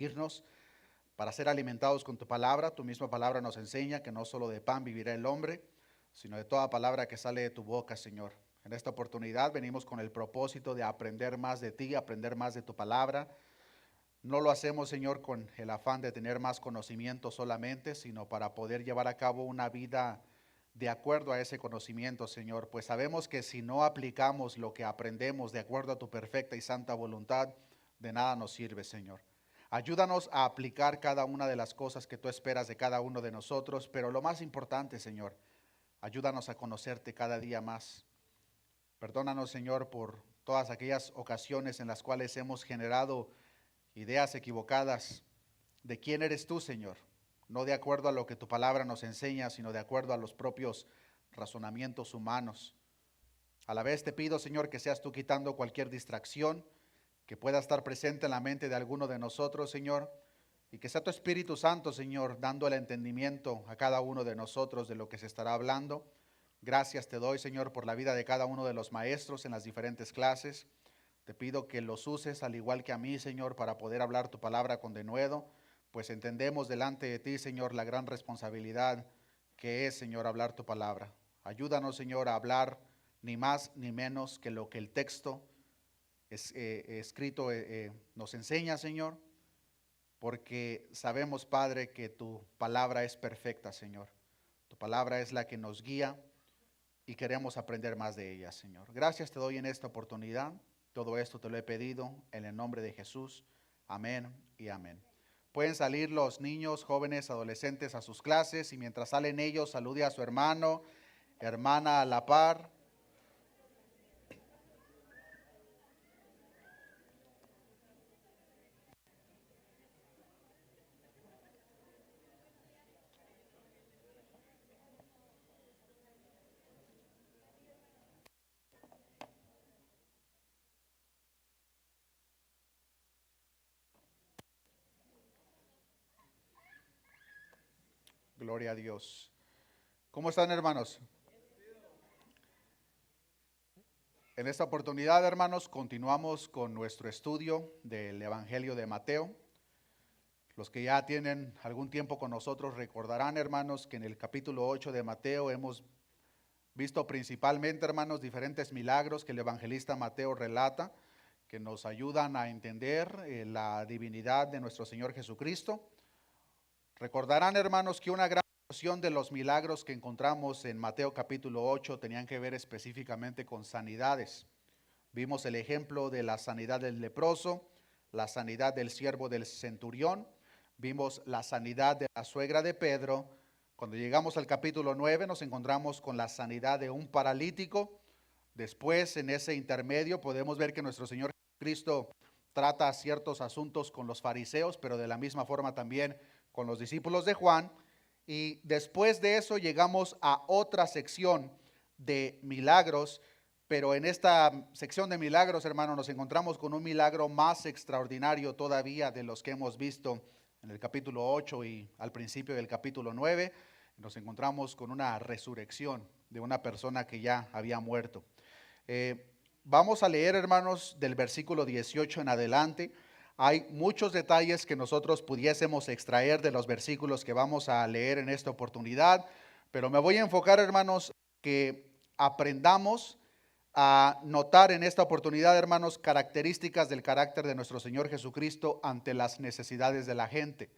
irnos para ser alimentados con tu palabra. Tu misma palabra nos enseña que no solo de pan vivirá el hombre, sino de toda palabra que sale de tu boca, Señor. En esta oportunidad venimos con el propósito de aprender más de ti, aprender más de tu palabra. No lo hacemos, Señor, con el afán de tener más conocimiento solamente, sino para poder llevar a cabo una vida de acuerdo a ese conocimiento, Señor. Pues sabemos que si no aplicamos lo que aprendemos de acuerdo a tu perfecta y santa voluntad, de nada nos sirve, Señor. Ayúdanos a aplicar cada una de las cosas que tú esperas de cada uno de nosotros, pero lo más importante, Señor, ayúdanos a conocerte cada día más. Perdónanos, Señor, por todas aquellas ocasiones en las cuales hemos generado ideas equivocadas de quién eres tú, Señor, no de acuerdo a lo que tu palabra nos enseña, sino de acuerdo a los propios razonamientos humanos. A la vez te pido, Señor, que seas tú quitando cualquier distracción que pueda estar presente en la mente de alguno de nosotros, Señor, y que sea tu Espíritu Santo, Señor, dando el entendimiento a cada uno de nosotros de lo que se estará hablando. Gracias te doy, Señor, por la vida de cada uno de los maestros en las diferentes clases. Te pido que los uses al igual que a mí, Señor, para poder hablar tu palabra con denuedo, pues entendemos delante de ti, Señor, la gran responsabilidad que es, Señor, hablar tu palabra. Ayúdanos, Señor, a hablar ni más ni menos que lo que el texto escrito nos enseña, Señor, porque sabemos, Padre, que tu palabra es perfecta, Señor. Tu palabra es la que nos guía y queremos aprender más de ella, Señor. Gracias te doy en esta oportunidad. Todo esto te lo he pedido en el nombre de Jesús. Amén y amén. Pueden salir los niños, jóvenes, adolescentes a sus clases y mientras salen ellos, salude a su hermano, hermana a la par. Gloria a Dios. ¿Cómo están, hermanos? En esta oportunidad, hermanos, continuamos con nuestro estudio del Evangelio de Mateo. Los que ya tienen algún tiempo con nosotros recordarán, hermanos, que en el capítulo 8 de Mateo hemos visto principalmente, hermanos, diferentes milagros que el evangelista Mateo relata, que nos ayudan a entender la divinidad de nuestro Señor Jesucristo. Recordarán, hermanos, que una gran porción de los milagros que encontramos en Mateo capítulo 8 tenían que ver específicamente con sanidades. Vimos el ejemplo de la sanidad del leproso, la sanidad del siervo del centurión, vimos la sanidad de la suegra de Pedro. Cuando llegamos al capítulo 9 nos encontramos con la sanidad de un paralítico. Después, en ese intermedio, podemos ver que nuestro Señor Jesucristo trata ciertos asuntos con los fariseos, pero de la misma forma también con los discípulos de Juan. Y después de eso llegamos a otra sección de milagros, pero en esta sección de milagros, hermanos, nos encontramos con un milagro más extraordinario todavía de los que hemos visto en el capítulo 8 y al principio del capítulo 9. Nos encontramos con una resurrección de una persona que ya había muerto. Vamos a leer, hermanos, del versículo 18 en adelante. Hay muchos detalles que nosotros pudiésemos extraer de los versículos que vamos a leer en esta oportunidad, pero me voy a enfocar, hermanos, que aprendamos a notar en esta oportunidad, hermanos, características del carácter de nuestro Señor Jesucristo ante las necesidades de la gente.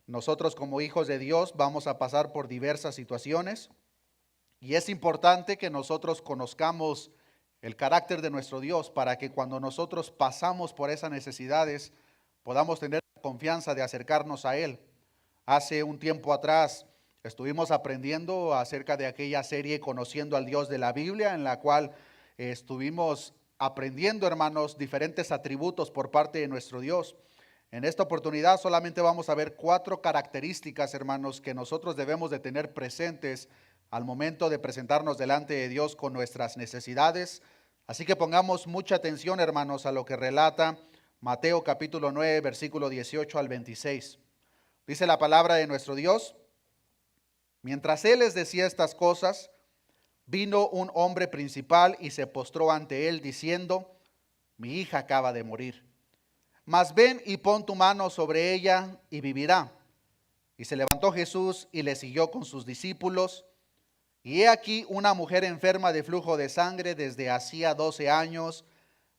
Nosotros como hijos de Dios vamos a pasar por diversas situaciones y es importante que nosotros conozcamos el carácter de nuestro Dios para que cuando nosotros pasamos por esas necesidades podamos tener la confianza de acercarnos a Él. Hace un tiempo atrás estuvimos aprendiendo acerca de aquella serie Conociendo al Dios de la Biblia, en la cual estuvimos aprendiendo, hermanos, diferentes atributos por parte de nuestro Dios. En esta oportunidad solamente vamos a ver 4 características, hermanos, que nosotros debemos de tener presentes al momento de presentarnos delante de Dios con nuestras necesidades. Así que pongamos mucha atención, hermanos, a lo que relata Mateo capítulo 9, versículo 18 al 26. Dice la palabra de nuestro Dios: mientras él les decía estas cosas, vino un hombre principal y se postró ante él diciendo: mi hija acaba de morir, mas ven y pon tu mano sobre ella y vivirá. Y se levantó Jesús y le siguió con sus discípulos. Y he aquí una mujer enferma de flujo de sangre desde hacía 12 años,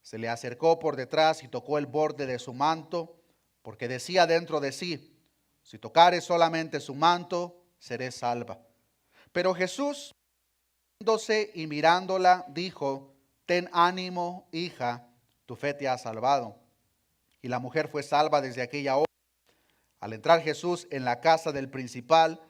se le acercó por detrás y tocó el borde de su manto, porque decía dentro de sí: si tocare solamente su manto, seré salva. Pero Jesús, viéndose y mirándola, dijo: ten ánimo, hija, tu fe te ha salvado. Y la mujer fue salva desde aquella hora. Al entrar Jesús en la casa del principal,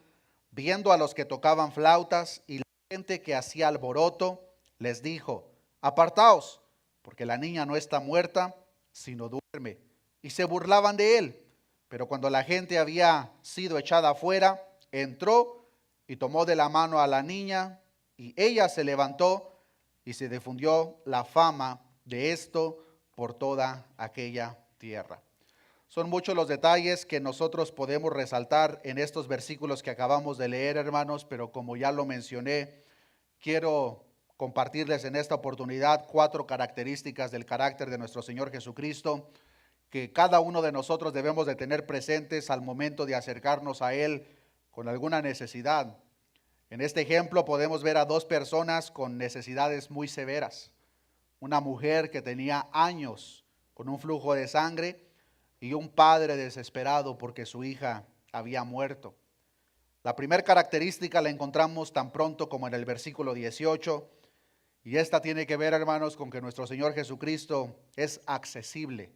viendo a los que tocaban flautas y la gente que hacía alboroto, les dijo: apartaos, porque la niña no está muerta, sino duerme. Y se burlaban de él. Pero cuando la gente había sido echada afuera, entró y tomó de la mano a la niña, y ella se levantó, y se difundió la fama de esto por toda aquella tierra. Son muchos los detalles que nosotros podemos resaltar en estos versículos que acabamos de leer, hermanos, pero como ya lo mencioné, quiero compartirles en esta oportunidad 4 características del carácter de nuestro Señor Jesucristo que cada uno de nosotros debemos de tener presentes al momento de acercarnos a Él con alguna necesidad. En este ejemplo podemos ver a 2 personas con necesidades muy severas. Una mujer que tenía años con un flujo de sangre y un padre desesperado porque su hija había muerto. La primera característica la encontramos tan pronto como en el versículo 18, y esta tiene que ver, hermanos, con que nuestro Señor Jesucristo es accesible.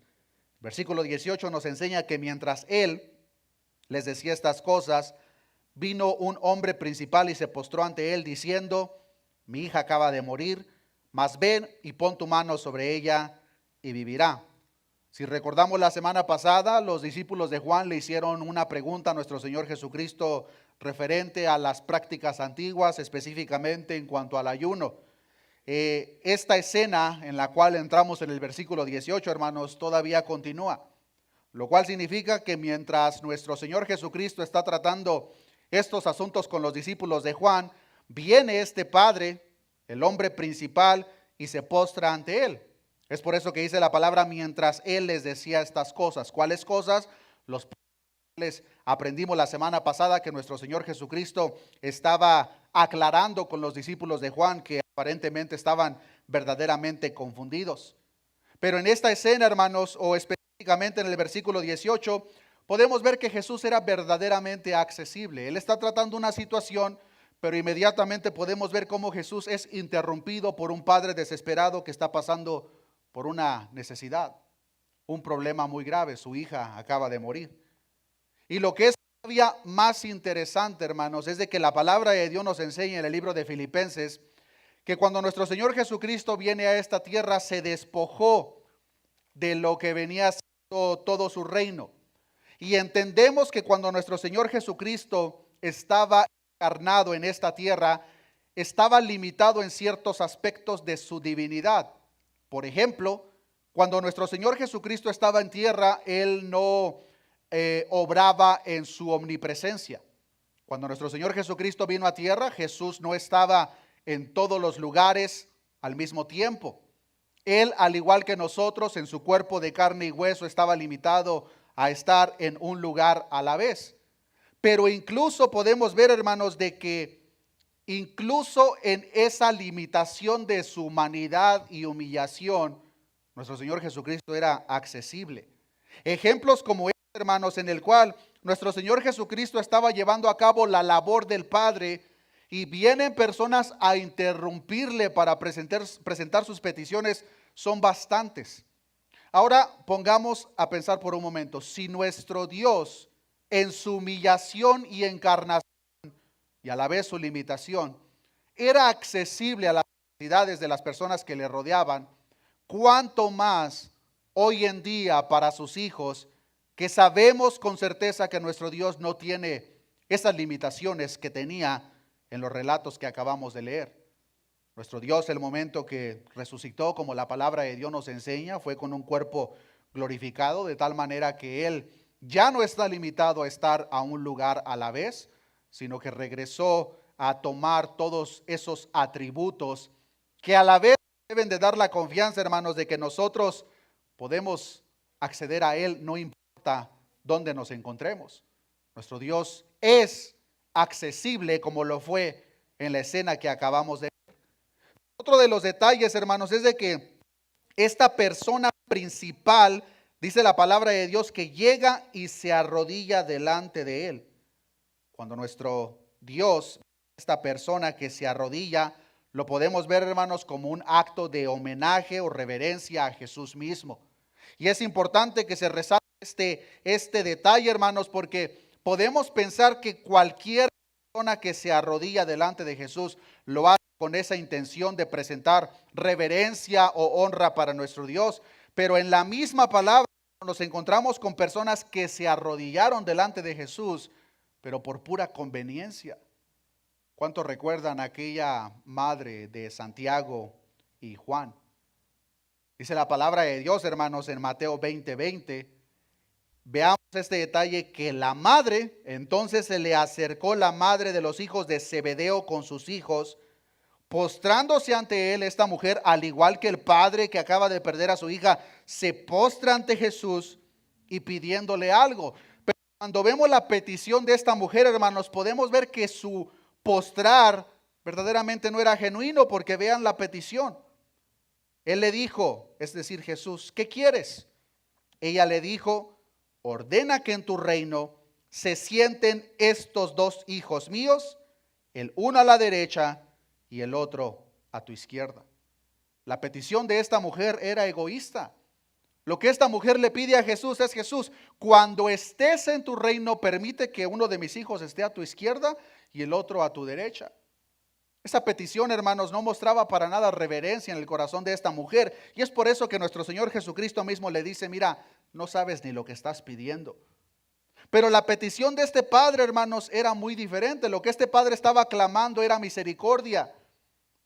Versículo 18 nos enseña que mientras Él les decía estas cosas, vino un hombre principal y se postró ante Él diciendo: mi hija acaba de morir, mas ven y pon tu mano sobre ella y vivirá. Si recordamos la semana pasada, los discípulos de Juan le hicieron una pregunta a nuestro Señor Jesucristo referente a las prácticas antiguas, específicamente en cuanto al ayuno. Esta escena en la cual entramos en el versículo 18, hermanos, todavía continúa, lo cual significa que mientras nuestro Señor Jesucristo está tratando estos asuntos con los discípulos de Juan, viene este padre, el hombre principal, y se postra ante él. Es por eso que dice la palabra: mientras él les decía estas cosas. ¿Cuáles cosas? Los les aprendimos la semana pasada que nuestro Señor Jesucristo estaba aclarando con los discípulos de Juan que aparentemente estaban verdaderamente confundidos. Pero en esta escena, hermanos, o específicamente en el versículo 18, podemos ver que Jesús era verdaderamente accesible. Él está tratando una situación, pero inmediatamente podemos ver cómo Jesús es interrumpido por un padre desesperado que está pasando por una necesidad, un problema muy grave. Su hija acaba de morir. Y lo que es todavía más interesante, hermanos, es de que la palabra de Dios nos enseña en el libro de Filipenses que cuando nuestro Señor Jesucristo viene a esta tierra, se despojó de lo que venía siendo todo su reino. Y entendemos que cuando nuestro Señor Jesucristo estaba encarnado en esta tierra, estaba limitado en ciertos aspectos de su divinidad. Por ejemplo, cuando nuestro Señor Jesucristo estaba en tierra, Él no obraba en su omnipresencia. Cuando nuestro Señor Jesucristo vino a tierra, Jesús no estaba en todos los lugares al mismo tiempo. Él, al igual que nosotros, en su cuerpo de carne y hueso, estaba limitado a estar en un lugar a la vez. Pero incluso podemos ver, hermanos, de que incluso en esa limitación de su humanidad y humillación, nuestro Señor Jesucristo era accesible. Ejemplos como este, hermanos, en el cual nuestro Señor Jesucristo estaba llevando a cabo la labor del Padre y vienen personas a interrumpirle para presentar sus peticiones, son bastantes. Ahora pongamos a pensar por un momento: si nuestro Dios en su humillación y encarnación y a la vez su limitación era accesible a las necesidades de las personas que le rodeaban, ¿cuánto más hoy en día para sus hijos, que sabemos con certeza que nuestro Dios no tiene esas limitaciones que tenía en los relatos que acabamos de leer? Nuestro Dios, el momento que resucitó, como la palabra de Dios nos enseña, fue con un cuerpo glorificado, de tal manera que Él ya no está limitado a estar a un lugar a la vez, sino que regresó a tomar todos esos atributos que a la vez deben de dar la confianza, hermanos, de que nosotros podemos acceder a Él no importa dónde nos encontremos. Nuestro Dios es accesible como lo fue en la escena que acabamos de ver. Otro de los detalles, hermanos, es de que esta persona principal, dice la palabra de Dios, que llega y se arrodilla delante de Él. Cuando nuestro Dios, esta persona que se arrodilla, lo podemos ver, hermanos, como un acto de homenaje o reverencia a Jesús mismo. Y es importante que se resalte este detalle, hermanos, porque podemos pensar que cualquier persona que se arrodilla delante de Jesús lo hace con esa intención de presentar reverencia o honra para nuestro Dios. Pero en la misma palabra nos encontramos con personas que se arrodillaron delante de Jesús, pero por pura conveniencia. ¿Cuántos recuerdan aquella madre de Santiago y Juan? Dice la palabra de Dios, hermanos, en Mateo 20:20. Veamos este detalle, que la madre, entonces se le acercó la madre de los hijos de Zebedeo con sus hijos, postrándose ante él. Esta mujer, al igual que el padre que acaba de perder a su hija, se postra ante Jesús y pidiéndole algo. Pero cuando vemos la petición de esta mujer, hermanos, podemos ver que su postrar verdaderamente no era genuino, porque vean la petición. Él le dijo, es decir, Jesús, ¿qué quieres? Ella le dijo, ordena que en tu reino se sienten estos dos hijos míos, el uno a la derecha y el otro a tu izquierda. La petición de esta mujer era egoísta. Lo que esta mujer le pide a Jesús es: Jesús, cuando estés en tu reino, permite que uno de mis hijos esté a tu izquierda y el otro a tu derecha. Esa petición, hermanos, no mostraba para nada reverencia en el corazón de esta mujer. Y es por eso que nuestro Señor Jesucristo mismo le dice: mira, no sabes ni lo que estás pidiendo. Pero la petición de este padre, hermanos, era muy diferente. Lo que este padre estaba clamando era misericordia.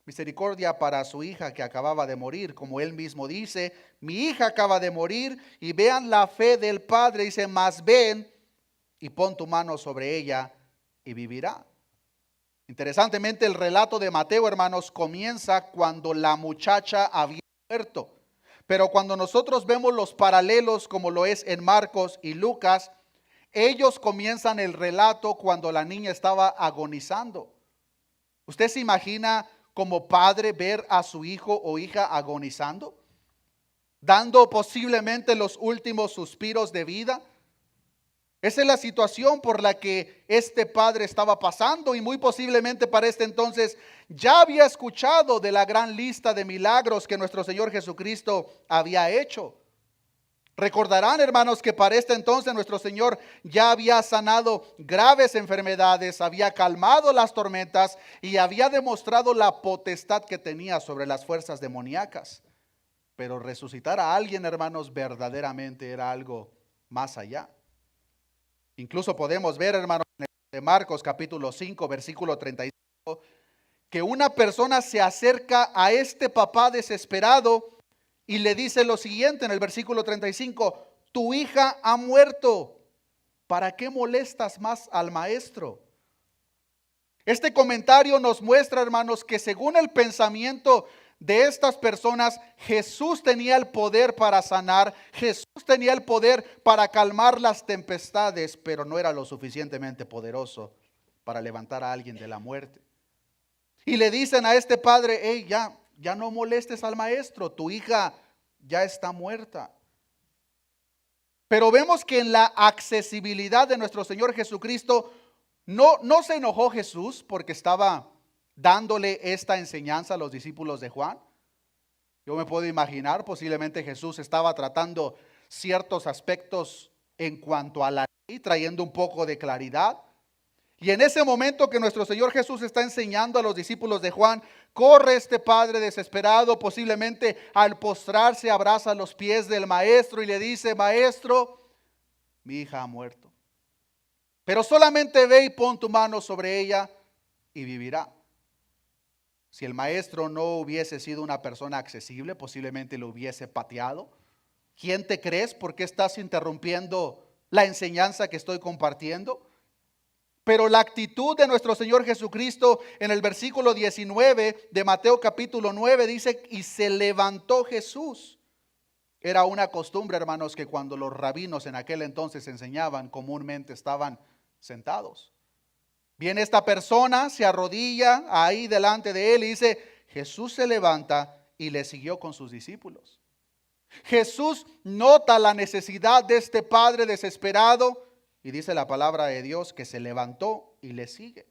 Misericordia para su hija que acababa de morir. Como él mismo dice, mi hija acaba de morir. Y vean la fe del padre. Dice, mas ven y pon tu mano sobre ella y vivirá. Interesantemente, el relato de Mateo, hermanos, comienza cuando la muchacha había muerto. Pero cuando nosotros vemos los paralelos, como lo es en Marcos y Lucas, ellos comienzan el relato cuando la niña estaba agonizando. ¿Usted se imagina como padre ver a su hijo o hija agonizando? Dando posiblemente los últimos suspiros de vida. Esa es la situación por la que este padre estaba pasando, y muy posiblemente para este entonces ya había escuchado de la gran lista de milagros que nuestro Señor Jesucristo había hecho. Recordarán, hermanos, que para este entonces nuestro Señor ya había sanado graves enfermedades, había calmado las tormentas y había demostrado la potestad que tenía sobre las fuerzas demoníacas. Pero resucitar a alguien, hermanos, verdaderamente era algo más allá. Incluso podemos ver, hermanos, en el de Marcos capítulo 5, versículo 35, que una persona se acerca a este papá desesperado y le dice lo siguiente en el versículo 35, tu hija ha muerto, ¿para qué molestas más al maestro? Este comentario nos muestra, hermanos, que según el pensamiento de estas personas, Jesús tenía el poder para sanar, Jesús tenía el poder para calmar las tempestades, pero no era lo suficientemente poderoso para levantar a alguien de la muerte. Y le dicen a este padre, hey, ya no molestes al maestro, tu hija ya está muerta. Pero vemos que en la accesibilidad de nuestro Señor Jesucristo, no se enojó Jesús porque estaba dándole esta enseñanza a los discípulos de Juan. Yo me puedo imaginar, posiblemente Jesús estaba tratando ciertos aspectos en cuanto a la ley, trayendo un poco de claridad. Y en ese momento que nuestro Señor Jesús está enseñando a los discípulos de Juan, corre este padre desesperado, posiblemente al postrarse abraza los pies del maestro y le dice, maestro, mi hija ha muerto. Pero solamente ve y pon tu mano sobre ella y vivirá. Si el maestro no hubiese sido una persona accesible, posiblemente lo hubiese pateado. ¿Quién te crees? ¿Por qué estás interrumpiendo la enseñanza que estoy compartiendo? Pero la actitud de nuestro Señor Jesucristo en el versículo 19 de Mateo capítulo 9 dice, y se levantó Jesús Era una costumbre, hermanos, que cuando los rabinos en aquel entonces enseñaban, comúnmente estaban sentados. Viene esta persona, se arrodilla ahí delante de él y dice, Jesús se levanta y le siguió con sus discípulos. Jesús nota la necesidad de este padre desesperado y dice la palabra de Dios que se levantó y le sigue.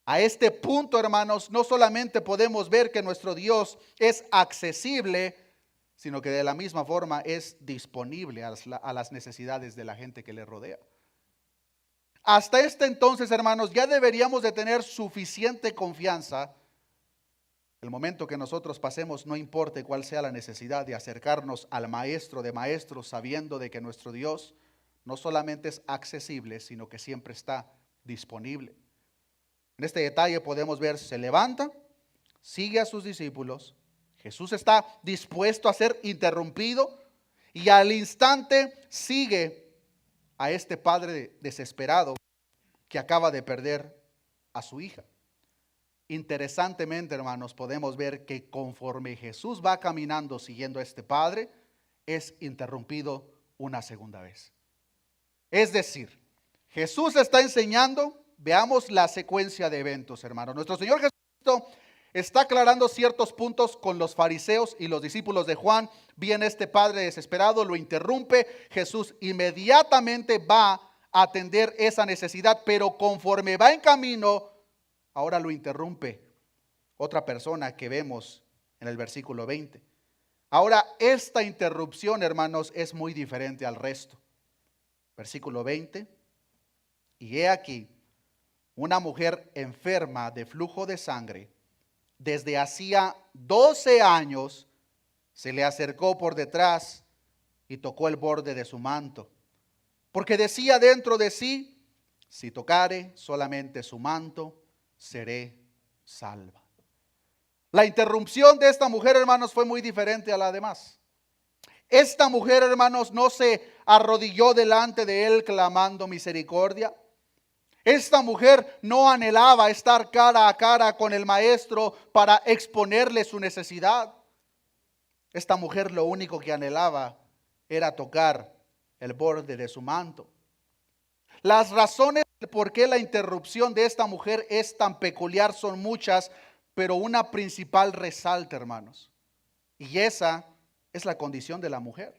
A este punto, hermanos, no solamente podemos ver que nuestro Dios es accesible, sino que de la misma forma es disponible a las necesidades de la gente que le rodea. Hasta este entonces, hermanos, ya deberíamos de tener suficiente confianza. El momento que nosotros pasemos, no importa cuál sea la necesidad, de acercarnos al Maestro de Maestros, sabiendo de que nuestro Dios no solamente es accesible, sino que siempre está disponible. En este detalle podemos ver, se levanta, sigue a sus discípulos. Jesús está dispuesto a ser interrumpido y al instante sigue a este padre desesperado que acaba de perder a su hija. Interesantemente, hermanos, podemos ver que conforme Jesús va caminando siguiendo a este padre, es interrumpido una segunda vez. Es decir, Jesús está enseñando, veamos la secuencia de eventos, hermanos. Nuestro Señor Jesucristo está aclarando ciertos puntos con los fariseos y los discípulos de Juan. Viene este padre desesperado, lo interrumpe. Jesús inmediatamente va a atender esa necesidad, pero conforme va en camino, ahora lo interrumpe otra persona que vemos en el versículo 20. Ahora, esta interrupción, hermanos, es muy diferente al resto. Versículo 20. Y he aquí, una mujer enferma de flujo de sangre, desde hacía 12 años, se le acercó por detrás y tocó el borde de su manto, porque decía dentro de sí, si tocare solamente su manto, seré salva. La interrupción de esta mujer, hermanos, fue muy diferente a la demás. Esta mujer, hermanos, no se arrodilló delante de él clamando misericordia. Esta mujer no anhelaba estar cara a cara con el maestro para exponerle su necesidad. Esta mujer lo único que anhelaba era tocar el borde de su manto. Las razones por qué la interrupción de esta mujer es tan peculiar son muchas, pero una principal resalta, hermanos. Y esa es la condición de la mujer.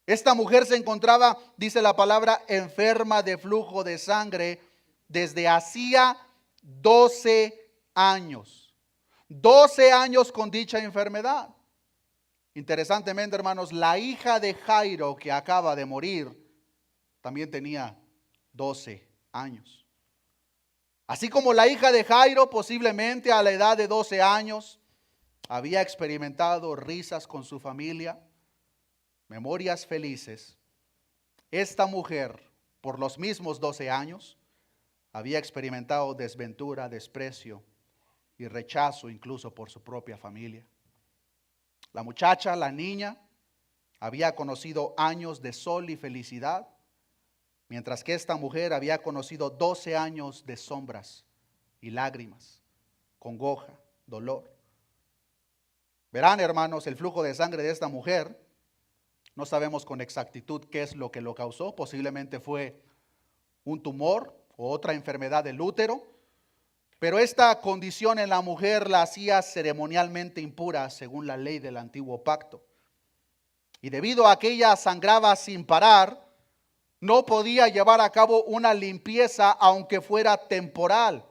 Esta mujer se encontraba, dice la palabra, enferma de flujo de sangre desde hacía 12 años. 12 años con dicha enfermedad. Interesantemente, hermanos, la hija de Jairo que acaba de morir también tenía 12 años. Así como la hija de Jairo posiblemente a la edad de 12 años había experimentado risas con su familia, memorias felices, esta mujer por los mismos 12 años había experimentado desventura, desprecio y rechazo incluso por su propia familia. La muchacha, la niña, había conocido años de sol y felicidad, mientras que esta mujer había conocido 12 años de sombras y lágrimas, congoja, dolor. Verán, hermanos, el flujo de sangre de esta mujer, no sabemos con exactitud qué es lo que lo causó, posiblemente fue un tumor o otra enfermedad del útero, pero esta condición en la mujer la hacía ceremonialmente impura según la ley del antiguo pacto. Y debido a que ella sangraba sin parar, no podía llevar a cabo una limpieza aunque fuera temporal.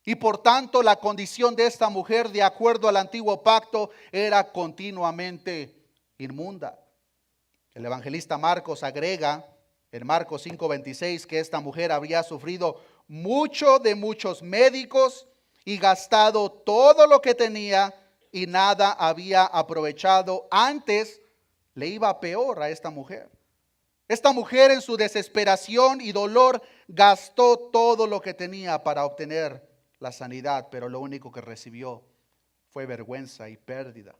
Y por tanto la condición de esta mujer, de acuerdo al antiguo pacto, era continuamente inmunda. El evangelista Marcos agrega en Marcos 5:26 que esta mujer había sufrido mucho de muchos médicos y gastado todo lo que tenía y nada había aprovechado. Antes le iba peor a esta mujer. Esta mujer en su desesperación y dolor gastó todo lo que tenía para obtener la sanidad, pero lo único que recibió fue vergüenza y pérdida.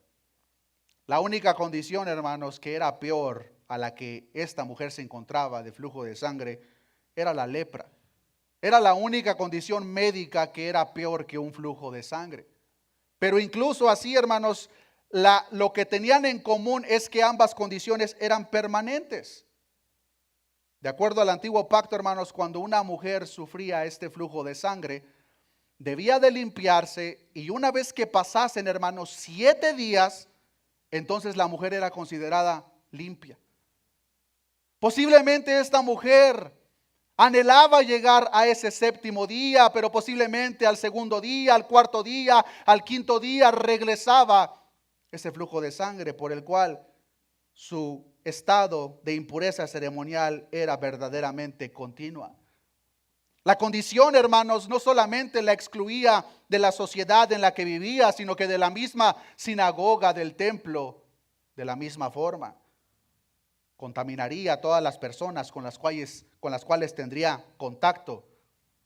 La única condición, hermanos, que era peor a la que esta mujer se encontraba de flujo de sangre era la lepra. Era la única condición médica que era peor que un flujo de sangre. Pero incluso así, hermanos, lo que tenían en común es que ambas condiciones eran permanentes. De acuerdo al antiguo pacto, hermanos, cuando una mujer sufría este flujo de sangre, debía de limpiarse, y una vez que pasasen, hermanos, 7 días, entonces la mujer era considerada limpia. Posiblemente esta mujer anhelaba llegar a ese 7º día, pero posiblemente al 2º día, al 4º día, al 5º día regresaba ese flujo de sangre por el cual su estado de impureza ceremonial era verdaderamente continua. La condición, hermanos, no solamente la excluía de la sociedad en la que vivía, sino que de la misma sinagoga, del templo, de la misma forma. Contaminaría a todas las personas con las cuales tendría contacto.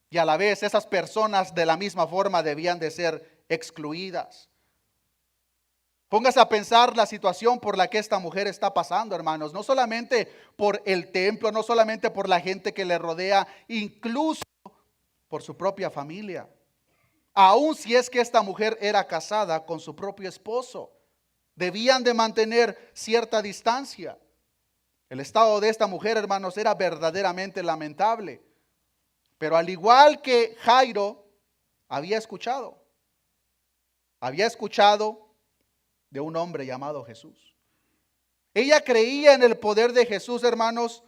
Y a la vez esas personas de la misma forma debían de ser excluidas. Póngase a pensar la situación por la que esta mujer está pasando, hermanos. No solamente por el templo, no solamente por la gente que le rodea, incluso por su propia familia. Aun si es que esta mujer era casada con su propio esposo, debían de mantener cierta distancia. El estado de esta mujer, hermanos, era verdaderamente lamentable. Pero al igual que Jairo, había escuchado de un hombre llamado Jesús. Ella creía en el poder de Jesús, hermanos.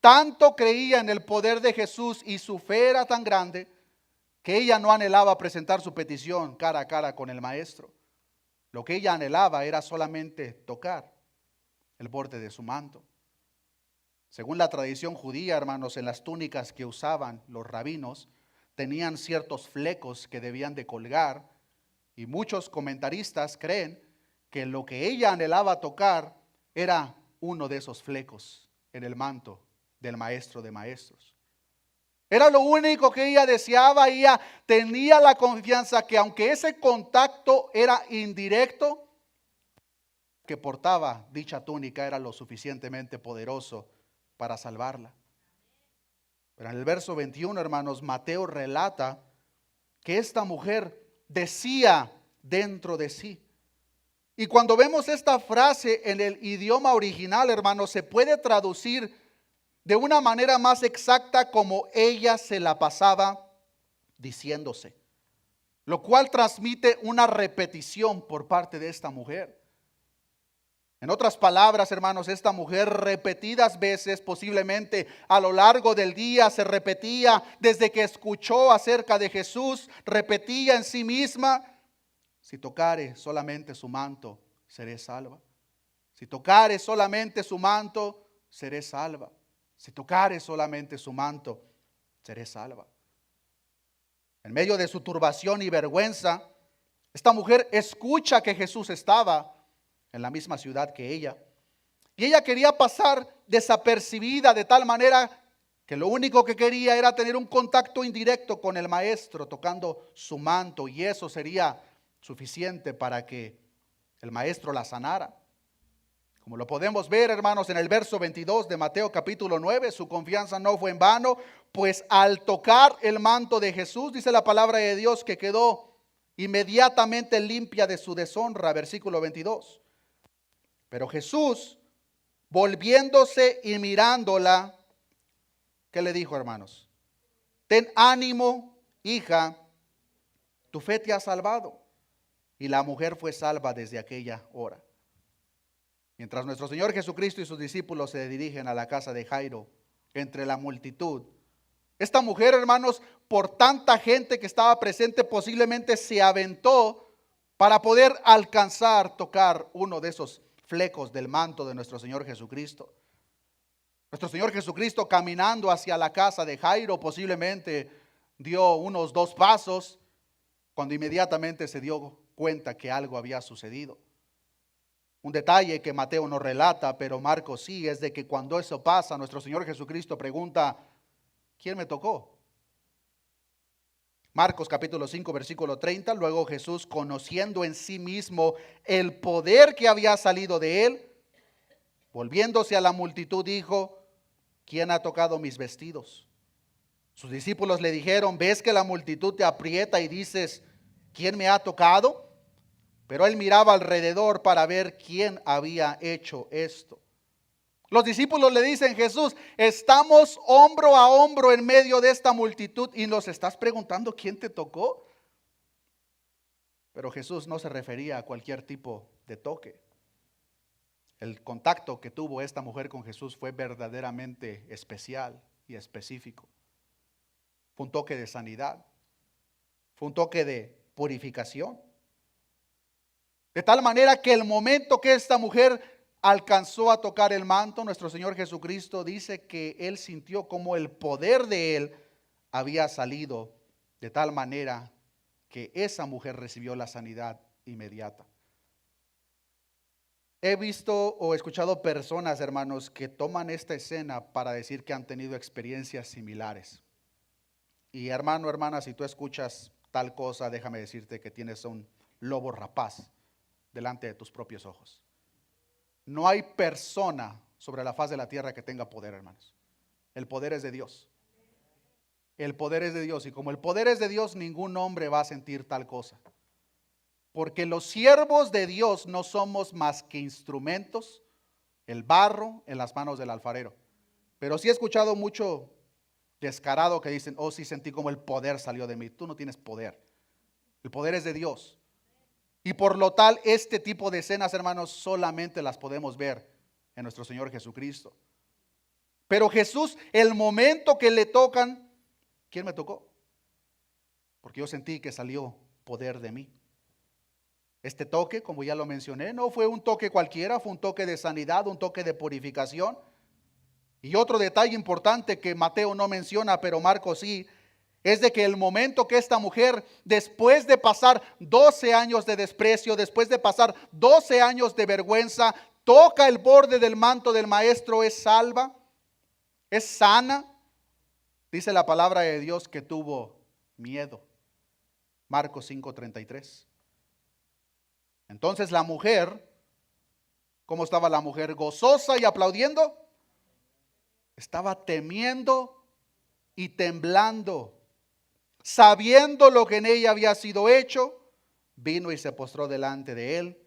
Tanto creía en el poder de Jesús y su fe era tan grande que ella no anhelaba presentar su petición cara a cara con el maestro. Lo que ella anhelaba era solamente tocar el borde de su manto. Según la tradición judía, hermanos, en las túnicas que usaban los rabinos, tenían ciertos flecos que debían de colgar, y muchos comentaristas creen que lo que ella anhelaba tocar era uno de esos flecos en el manto del maestro de maestros. Era lo único que ella deseaba. Ella tenía la confianza que aunque ese contacto era indirecto, que portaba dicha túnica era lo suficientemente poderoso para salvarla. Pero en el verso 21, hermanos, Mateo relata que esta mujer decía dentro de sí. Y cuando vemos esta frase en el idioma original, hermanos, se puede traducir de una manera más exacta como ella se la pasaba diciéndose, lo cual transmite una repetición por parte de esta mujer. En otras palabras, hermanos, esta mujer repetidas veces, posiblemente a lo largo del día, se repetía desde que escuchó acerca de Jesús, repetía en sí misma: si tocare solamente su manto, seré salva. Si tocare solamente su manto, seré salva. Si tocare solamente su manto, seré salva. En medio de su turbación y vergüenza, esta mujer escucha que Jesús estaba en la misma ciudad que ella. Y ella quería pasar desapercibida, de tal manera que lo único que quería era tener un contacto indirecto con el maestro, tocando su manto, y eso sería suficiente para que el maestro la sanara. Como lo podemos ver, hermanos, en el verso 22 de Mateo capítulo 9, su confianza no fue en vano, pues al tocar el manto de Jesús, dice la palabra de Dios, que quedó inmediatamente limpia de su deshonra, versículo 22. Pero Jesús, volviéndose y mirándola, ¿qué le dijo, hermanos? Ten ánimo, hija, tu fe te ha salvado. Y la mujer fue salva desde aquella hora. Mientras nuestro Señor Jesucristo y sus discípulos se dirigen a la casa de Jairo, entre la multitud, esta mujer, hermanos, por tanta gente que estaba presente, posiblemente se aventó para poder alcanzar, tocar uno de esos flecos del manto de nuestro Señor Jesucristo. Nuestro Señor Jesucristo, caminando hacia la casa de Jairo, posiblemente dio unos 2 pasos, cuando inmediatamente se dio cuenta que algo había sucedido. Un detalle que Mateo no relata, pero Marcos sí, es de que cuando eso pasa, nuestro Señor Jesucristo pregunta: ¿quién me tocó? Marcos capítulo 5, versículo 30, luego Jesús, conociendo en sí mismo el poder que había salido de él, volviéndose a la multitud, dijo: ¿quién ha tocado mis vestidos? Sus discípulos le dijeron: ¿ves que la multitud te aprieta y dices: ¿quién me ha tocado? Pero él miraba alrededor para ver quién había hecho esto. Los discípulos le dicen: Jesús, estamos hombro a hombro en medio de esta multitud y nos estás preguntando quién te tocó. Pero Jesús no se refería a cualquier tipo de toque. El contacto que tuvo esta mujer con Jesús fue verdaderamente especial y específico. Fue un toque de sanidad. Fue un toque de purificación. De tal manera que el momento que esta mujer alcanzó a tocar el manto, nuestro Señor Jesucristo dice que él sintió como el poder de él había salido, de tal manera que esa mujer recibió la sanidad inmediata. He visto o escuchado personas, hermanos, que toman esta escena para decir que han tenido experiencias similares. Y hermano, hermana, si tú escuchas tal cosa, déjame decirte que tienes un lobo rapaz delante de tus propios ojos. No hay persona sobre la faz de la tierra que tenga poder, hermanos. El poder es de Dios. El poder es de Dios. Y como el poder es de Dios, ningún hombre va a sentir tal cosa. Porque los siervos de Dios no somos más que instrumentos, el barro en las manos del alfarero. Pero sí he escuchado mucho descarado que dicen: oh, sí sentí como el poder salió de mí. Tú no tienes poder. El poder es de Dios. Y por lo tal, este tipo de escenas, hermanos, solamente las podemos ver en nuestro Señor Jesucristo. Pero Jesús, el momento que le tocan, ¿quién me tocó? Porque yo sentí que salió poder de mí. Este toque, como ya lo mencioné, no fue un toque cualquiera, fue un toque de sanidad, un toque de purificación. Y otro detalle importante que Mateo no menciona, pero Marcos sí, es de que el momento que esta mujer, después de pasar 12 años de desprecio, después de pasar 12 años de vergüenza, toca el borde del manto del maestro, es salva, es sana. Dice la palabra de Dios que tuvo miedo. Marcos 5:33. Entonces la mujer, ¿cómo estaba la mujer? ¿Gozosa y aplaudiendo? Estaba temiendo y temblando. Sabiendo lo que en ella había sido hecho, vino y se postró delante de él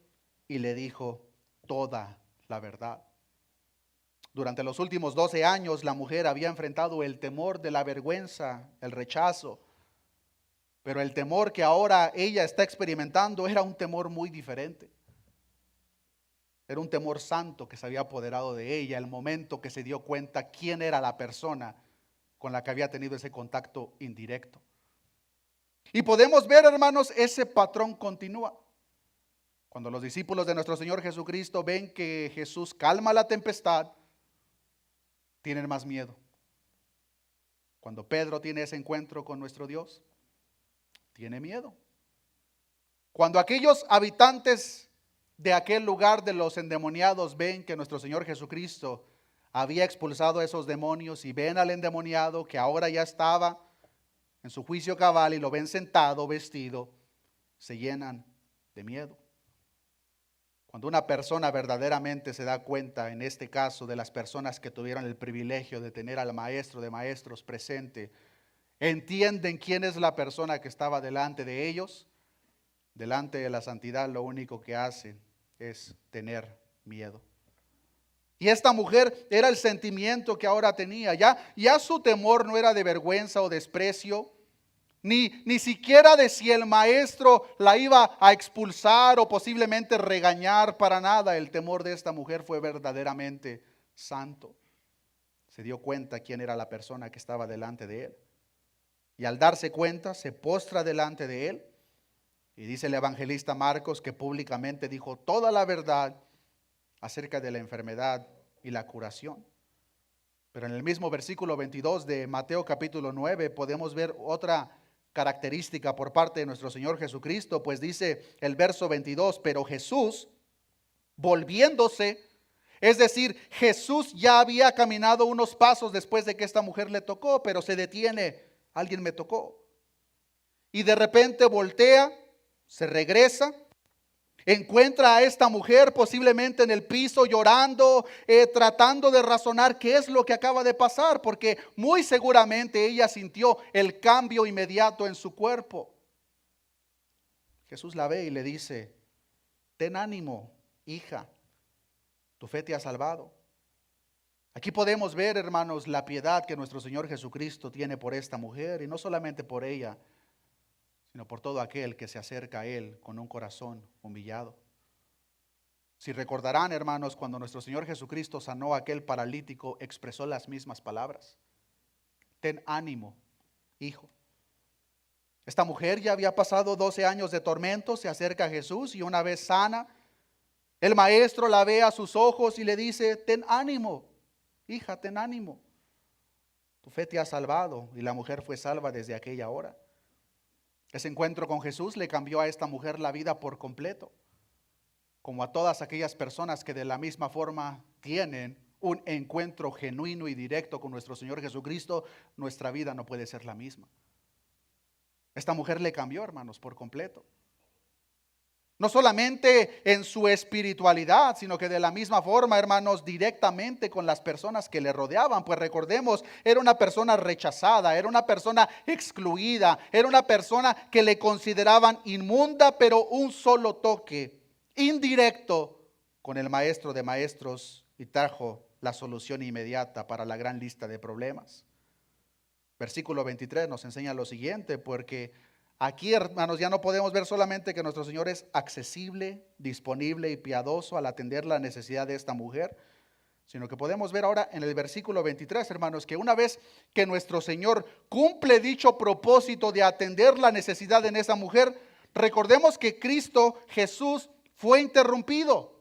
y le dijo toda la verdad. Durante los últimos 12 años la mujer había enfrentado el temor de la vergüenza, el rechazo. Pero el temor que ahora ella está experimentando era un temor muy diferente. Era un temor santo que se había apoderado de ella el momento que se dio cuenta quién era la persona con la que había tenido ese contacto indirecto. Y podemos ver, hermanos, ese patrón continúa. Cuando los discípulos de nuestro Señor Jesucristo ven que Jesús calma la tempestad, tienen más miedo. Cuando Pedro tiene ese encuentro con nuestro Dios, tiene miedo. Cuando aquellos habitantes de aquel lugar de los endemoniados ven que nuestro Señor Jesucristo había expulsado a esos demonios y ven al endemoniado que ahora ya estaba en su juicio cabal y lo ven sentado, vestido, se llenan de miedo. Cuando una persona verdaderamente se da cuenta, en este caso de las personas que tuvieron el privilegio de tener al maestro de maestros presente, entienden quién es la persona que estaba delante de ellos, delante de la santidad lo único que hacen es tener miedo. Y esta mujer era el sentimiento que ahora tenía. Ya su temor no era de vergüenza o desprecio, ni siquiera de si el maestro la iba a expulsar o posiblemente regañar, para nada. El temor de esta mujer fue verdaderamente santo. Se dio cuenta quién era la persona que estaba delante de él. Y al darse cuenta, se postra delante de él. Y dice el evangelista Marcos que públicamente dijo toda la verdad acerca de la enfermedad y la curación. Pero en el mismo versículo 22 de Mateo capítulo 9 podemos ver otra característica por parte de nuestro Señor Jesucristo, pues dice el verso 22, pero Jesús, volviéndose, es decir, Jesús ya había caminado unos pasos después de que esta mujer le tocó, pero se detiene, alguien me tocó. Y de repente voltea, se regresa, encuentra a esta mujer posiblemente en el piso llorando, tratando de razonar qué es lo que acaba de pasar, porque muy seguramente ella sintió el cambio inmediato en su cuerpo. Jesús la ve y le dice, ten ánimo, hija, tu fe te ha salvado. Aquí podemos ver, hermanos, la piedad que nuestro Señor Jesucristo tiene por esta mujer, y no solamente por ella, sino por todo aquel que se acerca a Él con un corazón humillado. Si recordarán, hermanos, cuando nuestro Señor Jesucristo sanó a aquel paralítico, expresó las mismas palabras. Ten ánimo, hijo. Esta mujer ya había pasado 12 años de tormento, se acerca a Jesús y una vez sana, el maestro la ve a sus ojos y le dice, ten ánimo, hija, ten ánimo. Tu fe te ha salvado, y la mujer fue salva desde aquella hora. Ese encuentro con Jesús le cambió a esta mujer la vida por completo, como a todas aquellas personas que de la misma forma tienen un encuentro genuino y directo con nuestro Señor Jesucristo, nuestra vida no puede ser la misma. Esta mujer le cambió, hermanos, por completo. No solamente en su espiritualidad, sino que de la misma forma, hermanos, directamente con las personas que le rodeaban. Pues recordemos, era una persona rechazada, era una persona excluida, era una persona que le consideraban inmunda, pero un solo toque indirecto con el maestro de maestros y trajo la solución inmediata para la gran lista de problemas. Versículo 23 nos enseña lo siguiente, porque aquí, hermanos, ya no podemos ver solamente que nuestro Señor es accesible, disponible y piadoso al atender la necesidad de esta mujer, sino que podemos ver ahora en el versículo 23, hermanos, que una vez que nuestro Señor cumple dicho propósito de atender la necesidad en esa mujer, recordemos que Cristo Jesús fue interrumpido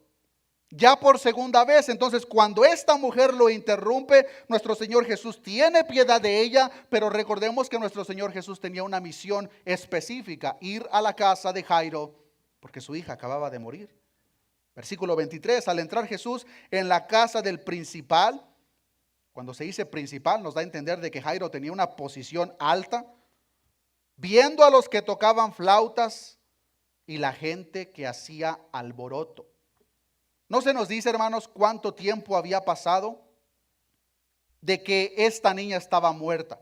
ya por segunda vez. Entonces, cuando esta mujer lo interrumpe, nuestro Señor Jesús tiene piedad de ella, pero recordemos que nuestro Señor Jesús tenía una misión específica, ir a la casa de Jairo, porque su hija acababa de morir. Versículo 23, al entrar Jesús en la casa del principal, cuando se dice principal, nos da a entender de que Jairo tenía una posición alta, viendo a los que tocaban flautas y la gente que hacía alboroto. No se nos dice, hermanos, cuánto tiempo había pasado de que esta niña estaba muerta.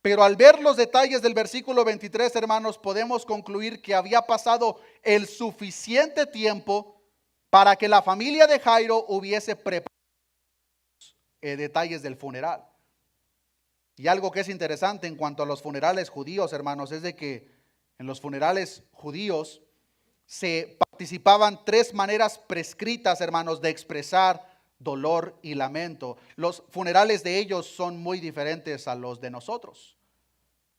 Pero al ver los detalles del versículo 23, hermanos, podemos concluir que había pasado el suficiente tiempo para que la familia de Jairo hubiese preparado detalles del funeral. Y algo que es interesante en cuanto a los funerales judíos, hermanos, es de que en los funerales judíos se participaban 3 maneras prescritas, hermanos, de expresar dolor y lamento. Los funerales de ellos son muy diferentes a los de nosotros.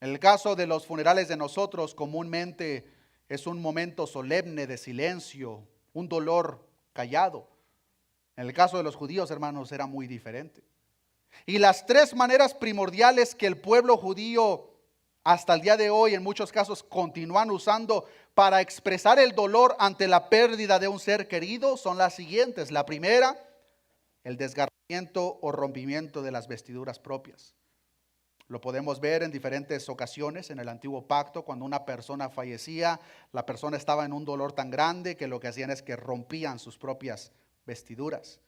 En el caso de los funerales de nosotros, comúnmente es un momento solemne de silencio, un dolor callado. En el caso de los judíos, hermanos, era muy diferente. Y las 3 maneras primordiales que el pueblo judío hasta el día de hoy en muchos casos continúan usando para expresar el dolor ante la pérdida de un ser querido son las siguientes. La primera, el desgarramiento o rompimiento de las vestiduras propias. Lo podemos ver en diferentes ocasiones en el antiguo pacto. Cuando una persona fallecía, la persona estaba en un dolor tan grande que lo que hacían es que rompían sus propias vestiduras.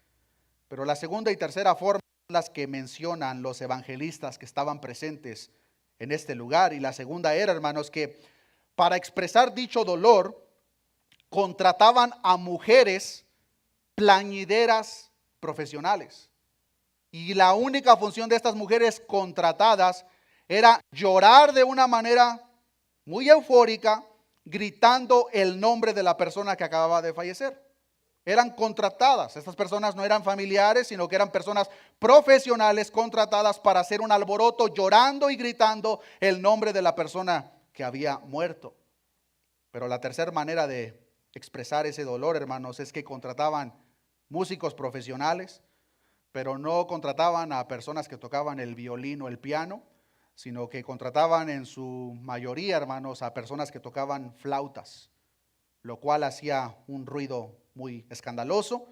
Pero la segunda y tercera forma son las que mencionan los evangelistas que estaban presentes en este lugar. Y la segunda era, hermanos, que para expresar dicho dolor contrataban a mujeres plañideras profesionales. Y la única función de estas mujeres contratadas era llorar de una manera muy eufórica, gritando el nombre de la persona que acababa de fallecer. Eran contratadas. Estas personas no eran familiares, sino que eran personas profesionales contratadas para hacer un alboroto, llorando y gritando el nombre de la persona que había muerto. Pero la tercera manera de expresar ese dolor, hermanos, es que contrataban músicos profesionales, pero no contrataban a personas que tocaban el violín o el piano, sino que contrataban en su mayoría, hermanos, a personas que tocaban flautas, lo cual hacía un ruido muy escandaloso.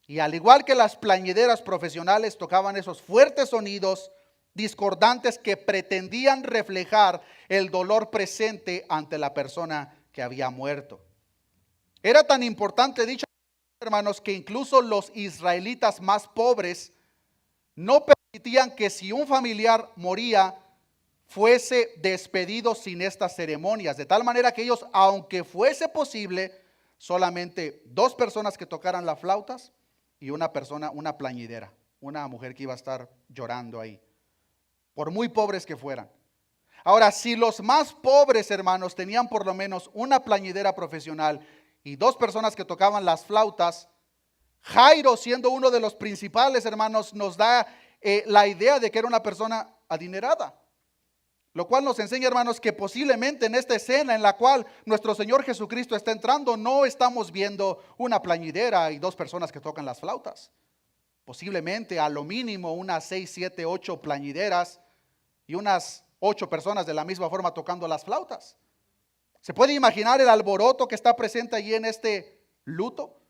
Y al igual que las plañideras profesionales, tocaban esos fuertes sonidos discordantes que pretendían reflejar el dolor presente ante la persona que había muerto. Era tan importante dicha, hermanos, que incluso los israelitas más pobres no permitían que si un familiar moría, fuese despedido sin estas ceremonias. De tal manera que ellos, aunque fuese posible, solamente 2 personas que tocaran las flautas y una persona, una plañidera, una mujer que iba a estar llorando ahí, por muy pobres que fueran. Ahora, si los más pobres, hermanos, tenían por lo menos una plañidera profesional y 2 personas que tocaban las flautas, Jairo, siendo uno de los principales, hermanos, nos da la idea de que era una persona adinerada. Lo cual nos enseña, hermanos, que posiblemente en esta escena en la cual nuestro Señor Jesucristo está entrando, no estamos viendo una plañidera y 2 personas que tocan las flautas. Posiblemente a lo mínimo unas 6, 7, 8 plañideras y unas 8 personas de la misma forma tocando las flautas. ¿Se puede imaginar el alboroto que está presente allí en este luto?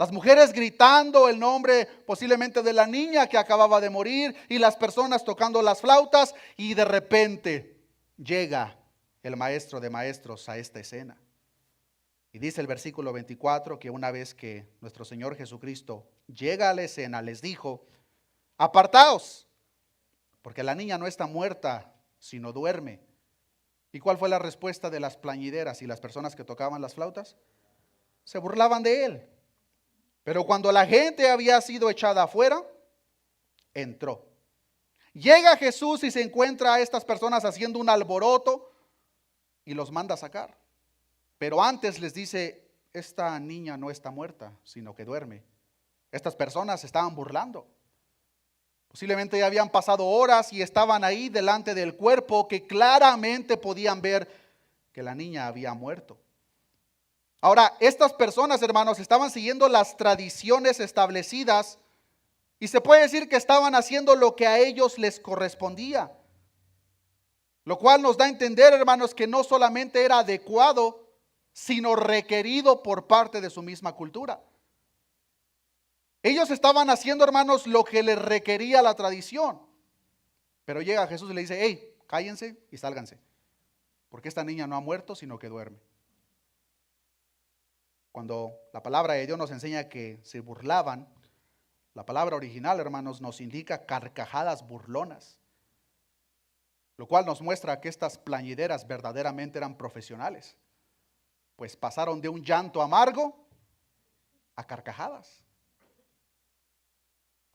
Las mujeres gritando el nombre posiblemente de la niña que acababa de morir y las personas tocando las flautas, y de repente llega el maestro de maestros a esta escena. Y dice el versículo 24 que una vez que nuestro Señor Jesucristo llega a la escena, les dijo: apartaos, porque la niña no está muerta, sino duerme. ¿Y cuál fue la respuesta de las plañideras y las personas que tocaban las flautas? Se burlaban de él. Pero cuando la gente había sido echada afuera, entró. Llega Jesús y se encuentra a estas personas haciendo un alboroto y los manda a sacar. Pero antes les dice: esta niña no está muerta, sino que duerme. Estas personas se estaban burlando. Posiblemente ya habían pasado horas y estaban ahí delante del cuerpo que claramente podían ver que la niña había muerto. Ahora, estas personas, hermanos, estaban siguiendo las tradiciones establecidas y se puede decir que estaban haciendo lo que a ellos les correspondía. Lo cual nos da a entender, hermanos, que no solamente era adecuado, sino requerido por parte de su misma cultura. Ellos estaban haciendo, hermanos, lo que les requería la tradición. Pero llega Jesús y le dice: hey, cállense y sálganse, porque esta niña no ha muerto, sino que duerme. Cuando la palabra de Dios nos enseña que se burlaban, la palabra original, hermanos, nos indica carcajadas burlonas, lo cual nos muestra que estas plañideras verdaderamente eran profesionales, pues pasaron de un llanto amargo a carcajadas.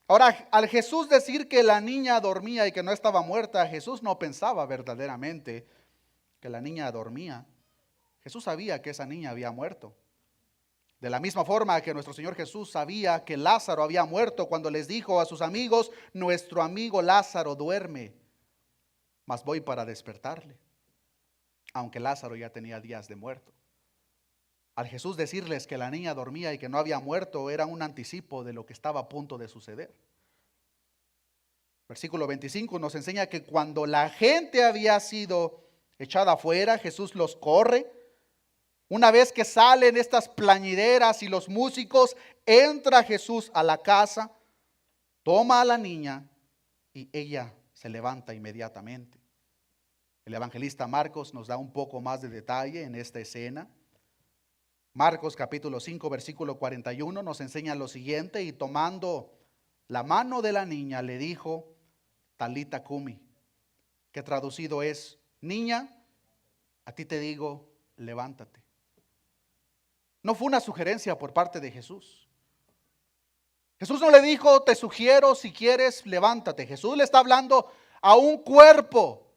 Ahora, al Jesús decir que la niña dormía y que no estaba muerta, Jesús no pensaba verdaderamente que la niña dormía. Jesús sabía que esa niña había muerto. De la misma forma que nuestro Señor Jesús sabía que Lázaro había muerto cuando les dijo a sus amigos: nuestro amigo Lázaro duerme, mas voy para despertarle, aunque Lázaro ya tenía días de muerto. Al Jesús decirles que la niña dormía y que no había muerto, era un anticipo de lo que estaba a punto de suceder. Versículo 25 nos enseña que cuando la gente había sido echada afuera, Jesús los corre. Una vez que salen estas plañideras y los músicos, entra Jesús a la casa, toma a la niña y ella se levanta inmediatamente. El evangelista Marcos nos da un poco más de detalle en esta escena. Marcos capítulo 5 versículo 41 nos enseña lo siguiente: y tomando la mano de la niña le dijo: Talita cumi, que traducido es: niña, a ti te digo, levántate. No fue una sugerencia por parte de Jesús. Jesús no le dijo: te sugiero, si quieres, levántate. Jesús le está hablando a un cuerpo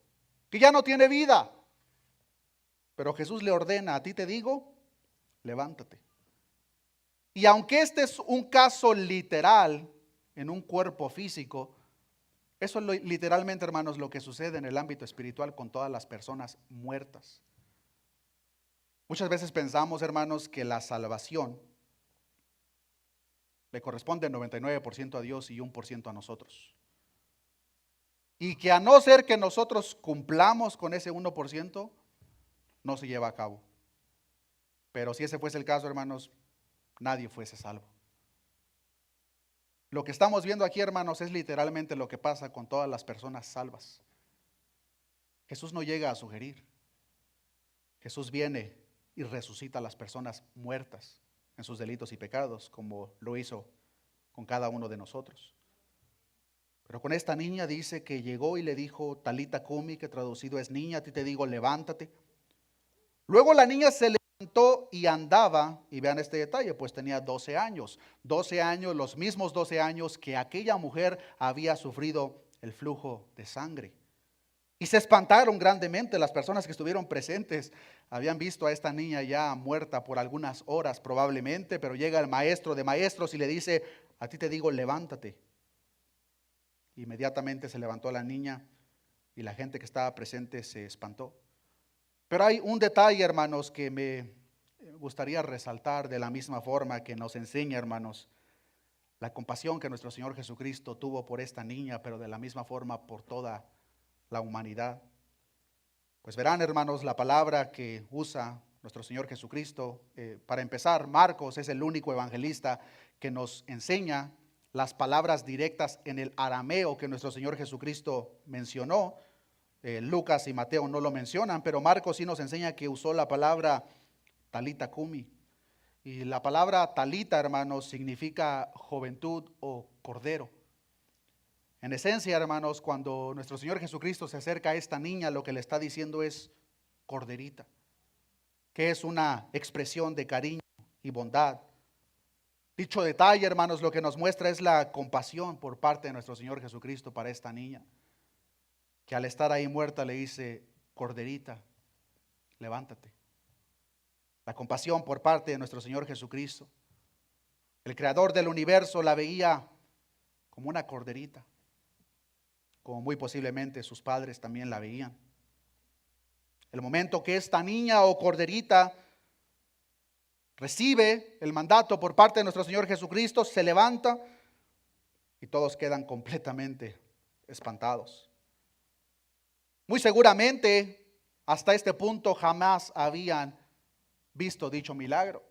que ya no tiene vida. Pero Jesús le ordena: a ti te digo, levántate. Y aunque este es un caso literal en un cuerpo físico, eso es literalmente, hermanos, lo que sucede en el ámbito espiritual con todas las personas muertas. Muchas veces pensamos, hermanos, que la salvación le corresponde el 99% a Dios y 1% a nosotros. Y que a no ser que nosotros cumplamos con ese 1%, no se lleva a cabo. Pero si ese fuese el caso, hermanos, nadie fuese salvo. Lo que estamos viendo aquí, hermanos, es literalmente lo que pasa con todas las personas salvas. Jesús no llega a sugerir. Jesús viene y resucita a las personas muertas en sus delitos y pecados, como lo hizo con cada uno de nosotros. Pero con esta niña dice que llegó y le dijo: Talita cumi, que traducido es niña, a ti te digo, levántate. Luego la niña se levantó y andaba, y vean este detalle, pues tenía 12 años. 12 años, los mismos 12 años que aquella mujer había sufrido el flujo de sangre. Y se espantaron grandemente las personas que estuvieron presentes. Habían visto a esta niña ya muerta por algunas horas probablemente, pero llega el maestro de maestros y le dice: a ti te digo, levántate. Inmediatamente se levantó la niña y la gente que estaba presente se espantó. Pero hay un detalle, hermanos, que me gustaría resaltar de la misma forma que nos enseña, hermanos, la compasión que nuestro Señor Jesucristo tuvo por esta niña, pero de la misma forma por toda la humanidad. Pues verán, hermanos, la palabra que usa nuestro Señor Jesucristo. Para empezar, Marcos es el único evangelista que nos enseña las palabras directas en el arameo que nuestro Señor Jesucristo mencionó. Lucas y Mateo no lo mencionan, pero Marcos sí nos enseña que usó la palabra talita cumi. Y la palabra talita, hermanos, significa juventud o cordero. En esencia, hermanos, cuando nuestro Señor Jesucristo se acerca a esta niña, lo que le está diciendo es corderita, que es una expresión de cariño y bondad. Dicho detalle, hermanos, lo que nos muestra es la compasión por parte de nuestro Señor Jesucristo para esta niña, que al estar ahí muerta le dice: corderita, levántate. La compasión por parte de nuestro Señor Jesucristo. El creador del universo la veía como una corderita, como muy posiblemente sus padres también la veían. El momento que esta niña o corderita recibe el mandato por parte de nuestro Señor Jesucristo, se levanta y todos quedan completamente espantados. Muy seguramente hasta este punto jamás habían visto dicho milagro.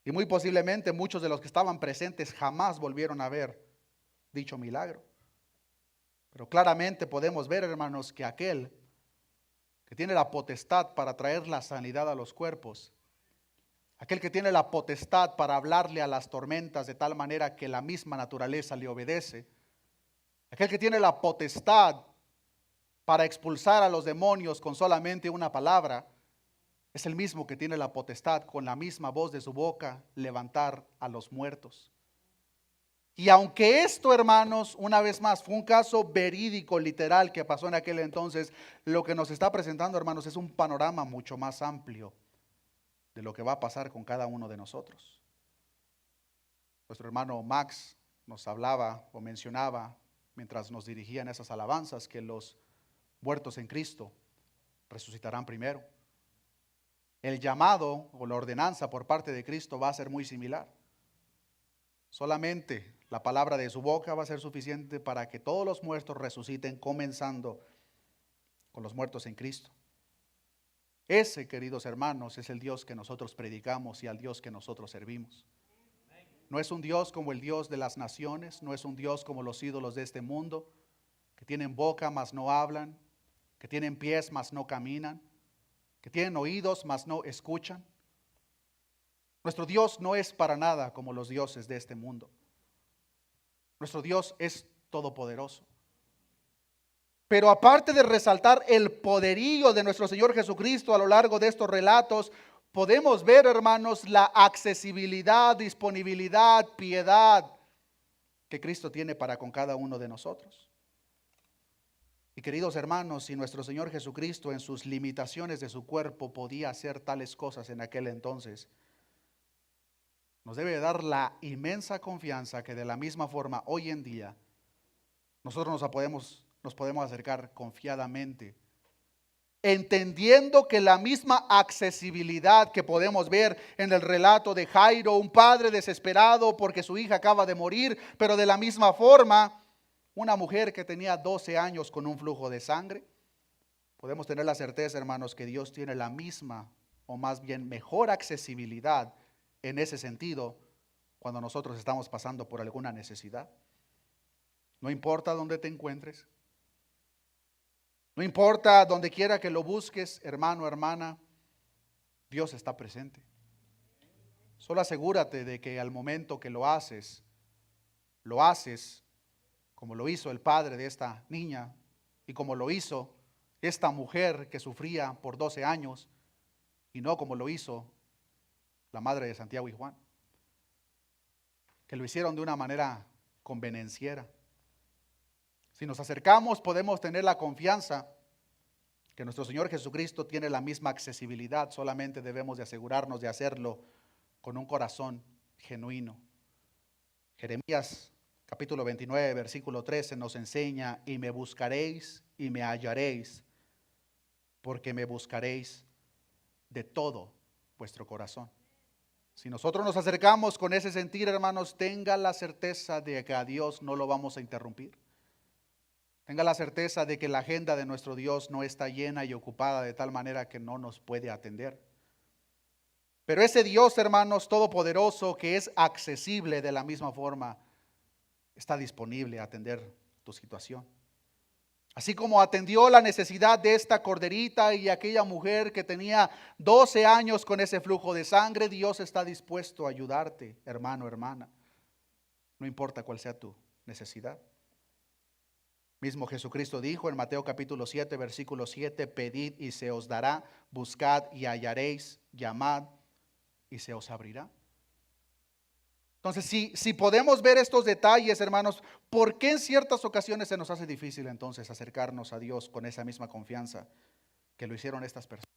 Y muy posiblemente muchos de los que estaban presentes jamás volvieron a ver dicho milagro. Pero claramente podemos ver, hermanos, que aquel que tiene la potestad para traer la sanidad a los cuerpos, aquel que tiene la potestad para hablarle a las tormentas de tal manera que la misma naturaleza le obedece, aquel que tiene la potestad para expulsar a los demonios con solamente una palabra, es el mismo que tiene la potestad con la misma voz de su boca levantar a los muertos. Y aunque esto, hermanos, una vez más, fue un caso verídico, literal, que pasó en aquel entonces, lo que nos está presentando, hermanos, es un panorama mucho más amplio de lo que va a pasar con cada uno de nosotros. Nuestro hermano Max nos hablaba o mencionaba, mientras nos dirigían esas alabanzas, que los muertos en Cristo resucitarán primero. El llamado o la ordenanza por parte de Cristo va a ser muy similar. Solamente la palabra de su boca va a ser suficiente para que todos los muertos resuciten, comenzando con los muertos en Cristo. Ese, queridos hermanos, es el Dios que nosotros predicamos y al Dios que nosotros servimos. No es un Dios como el Dios de las naciones, no es un Dios como los ídolos de este mundo, que tienen boca mas no hablan, que tienen pies mas no caminan, que tienen oídos mas no escuchan. Nuestro Dios no es para nada como los dioses de este mundo. Nuestro Dios es todopoderoso. Pero aparte de resaltar el poderío de nuestro Señor Jesucristo a lo largo de estos relatos, podemos ver, hermanos, la accesibilidad, disponibilidad, piedad que Cristo tiene para con cada uno de nosotros. Y queridos hermanos, si nuestro Señor Jesucristo en sus limitaciones de su cuerpo podía hacer tales cosas en aquel entonces, nos debe dar la inmensa confianza que de la misma forma hoy en día nosotros nos podemos acercar confiadamente, entendiendo que la misma accesibilidad que podemos ver en el relato de Jairo, un padre desesperado porque su hija acaba de morir, pero de la misma forma, una mujer que tenía 12 años con un flujo de sangre, podemos tener la certeza, hermanos, que Dios tiene la misma o más bien mejor accesibilidad en ese sentido cuando nosotros estamos pasando por alguna necesidad. No importa dónde te encuentres, no importa donde quiera que lo busques, hermano, hermana, Dios está presente. Solo asegúrate de que al momento que lo haces como lo hizo el padre de esta niña y como lo hizo esta mujer que sufría por 12 años. y no como lo hizo la madre de Santiago y Juan, que lo hicieron de una manera convenenciera. Si nos acercamos, podemos tener la confianza que nuestro Señor Jesucristo tiene la misma accesibilidad, solamente debemos de asegurarnos de hacerlo con un corazón genuino. Jeremías capítulo 29, versículo 13 nos enseña: y me buscaréis y me hallaréis, porque me buscaréis de todo vuestro corazón. Si nosotros nos acercamos con ese sentir, hermanos, tenga la certeza de que a Dios no lo vamos a interrumpir. Tenga la certeza de que la agenda de nuestro Dios no está llena y ocupada de tal manera que no nos puede atender. Pero ese Dios, hermanos, todopoderoso, que es accesible de la misma forma, está disponible a atender tu situación. Así como atendió la necesidad de esta corderita y aquella mujer que tenía 12 años con ese flujo de sangre, Dios está dispuesto a ayudarte, hermano, hermana. No importa cuál sea tu necesidad. Mismo Jesucristo dijo en Mateo capítulo 7, versículo 7, pedid y se os dará, buscad y hallaréis, llamad y se os abrirá. Entonces, si podemos ver estos detalles, hermanos, ¿por qué en ciertas ocasiones se nos hace difícil entonces acercarnos a Dios con esa misma confianza que lo hicieron estas personas?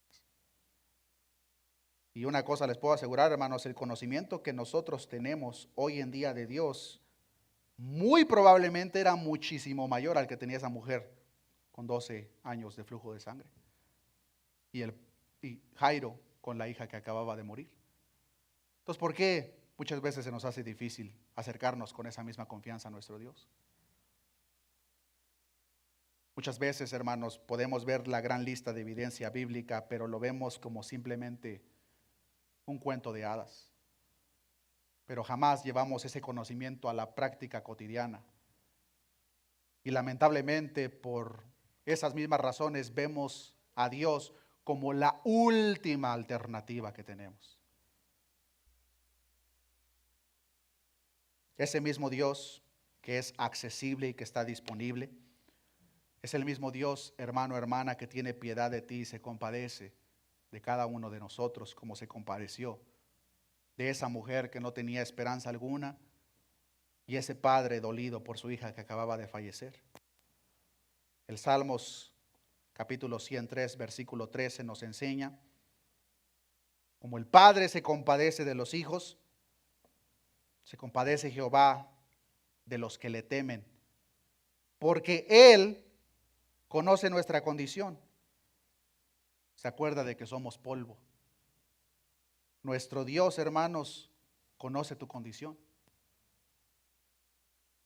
Y una cosa les puedo asegurar, hermanos, el conocimiento que nosotros tenemos hoy en día de Dios muy probablemente era muchísimo mayor al que tenía esa mujer con 12 años de flujo de sangre. Y Jairo con la hija que acababa de morir. Entonces, ¿por qué muchas veces se nos hace difícil acercarnos con esa misma confianza a nuestro Dios? Muchas veces, hermanos, podemos ver la gran lista de evidencia bíblica, pero lo vemos como simplemente un cuento de hadas. Pero jamás llevamos ese conocimiento a la práctica cotidiana. Y lamentablemente por esas mismas razones vemos a Dios como la última alternativa que tenemos. Ese mismo Dios que es accesible y que está disponible, es el mismo Dios, hermano, hermana, que tiene piedad de ti y se compadece de cada uno de nosotros como se compadeció de esa mujer que no tenía esperanza alguna y ese padre dolido por su hija que acababa de fallecer. El Salmos capítulo 103, versículo 13 nos enseña: como el padre se compadece de los hijos, se compadece Jehová de los que le temen, porque Él conoce nuestra condición. Se acuerda de que somos polvo. Nuestro Dios, hermanos, conoce tu condición.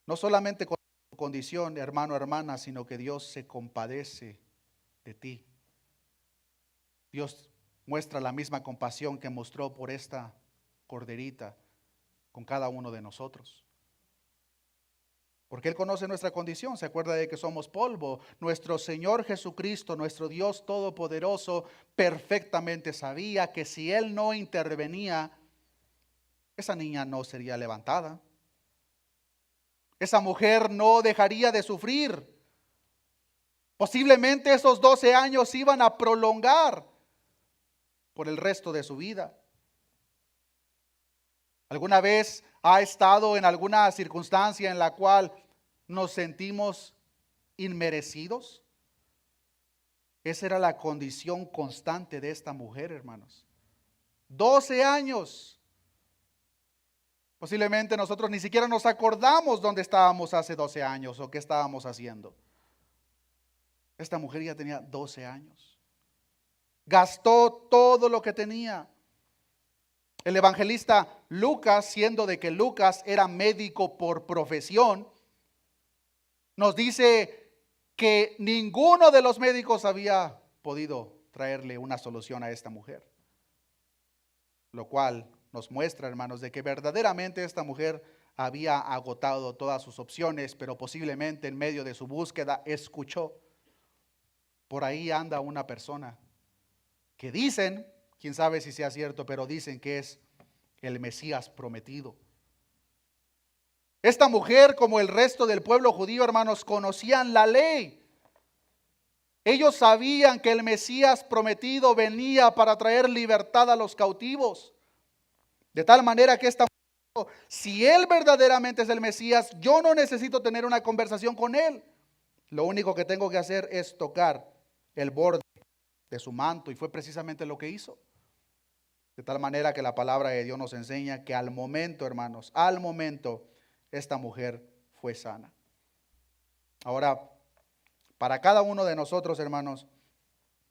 No solamente conoce tu condición, hermano, hermana, sino que Dios se compadece de ti. Dios muestra la misma compasión que mostró por esta corderita con cada uno de nosotros. Porque Él conoce nuestra condición, se acuerda de que somos polvo. Nuestro Señor Jesucristo, nuestro Dios Todopoderoso, perfectamente sabía que si Él no intervenía, esa niña no sería levantada. Esa mujer no dejaría de sufrir. Posiblemente esos 12 años iban a prolongar por el resto de su vida. ¿Alguna vez ha estado en alguna circunstancia en la cual nos sentimos inmerecidos? Esa era la condición constante de esta mujer, hermanos. 12 años. Posiblemente nosotros ni siquiera nos acordamos dónde estábamos hace 12 años o qué estábamos haciendo. Esta mujer ya tenía 12 años. Gastó todo lo que tenía. El evangelista Lucas, siendo de que Lucas era médico por profesión, nos dice que ninguno de los médicos había podido traerle una solución a esta mujer. Lo cual nos muestra, hermanos, de que verdaderamente esta mujer había agotado todas sus opciones, pero posiblemente en medio de su búsqueda escuchó: por ahí anda una persona que dicen, quién sabe si sea cierto, pero dicen que es el Mesías prometido. Esta mujer, como el resto del pueblo judío, hermanos, conocían la ley. Ellos sabían que el Mesías prometido venía para traer libertad a los cautivos. De tal manera que si Él verdaderamente es el Mesías, yo no necesito tener una conversación con Él. Lo único que tengo que hacer es tocar el borde de su manto, y fue precisamente lo que hizo. De tal manera que la palabra de Dios nos enseña que al momento, hermanos, al momento, esta mujer fue sana. Ahora, para cada uno de nosotros, hermanos,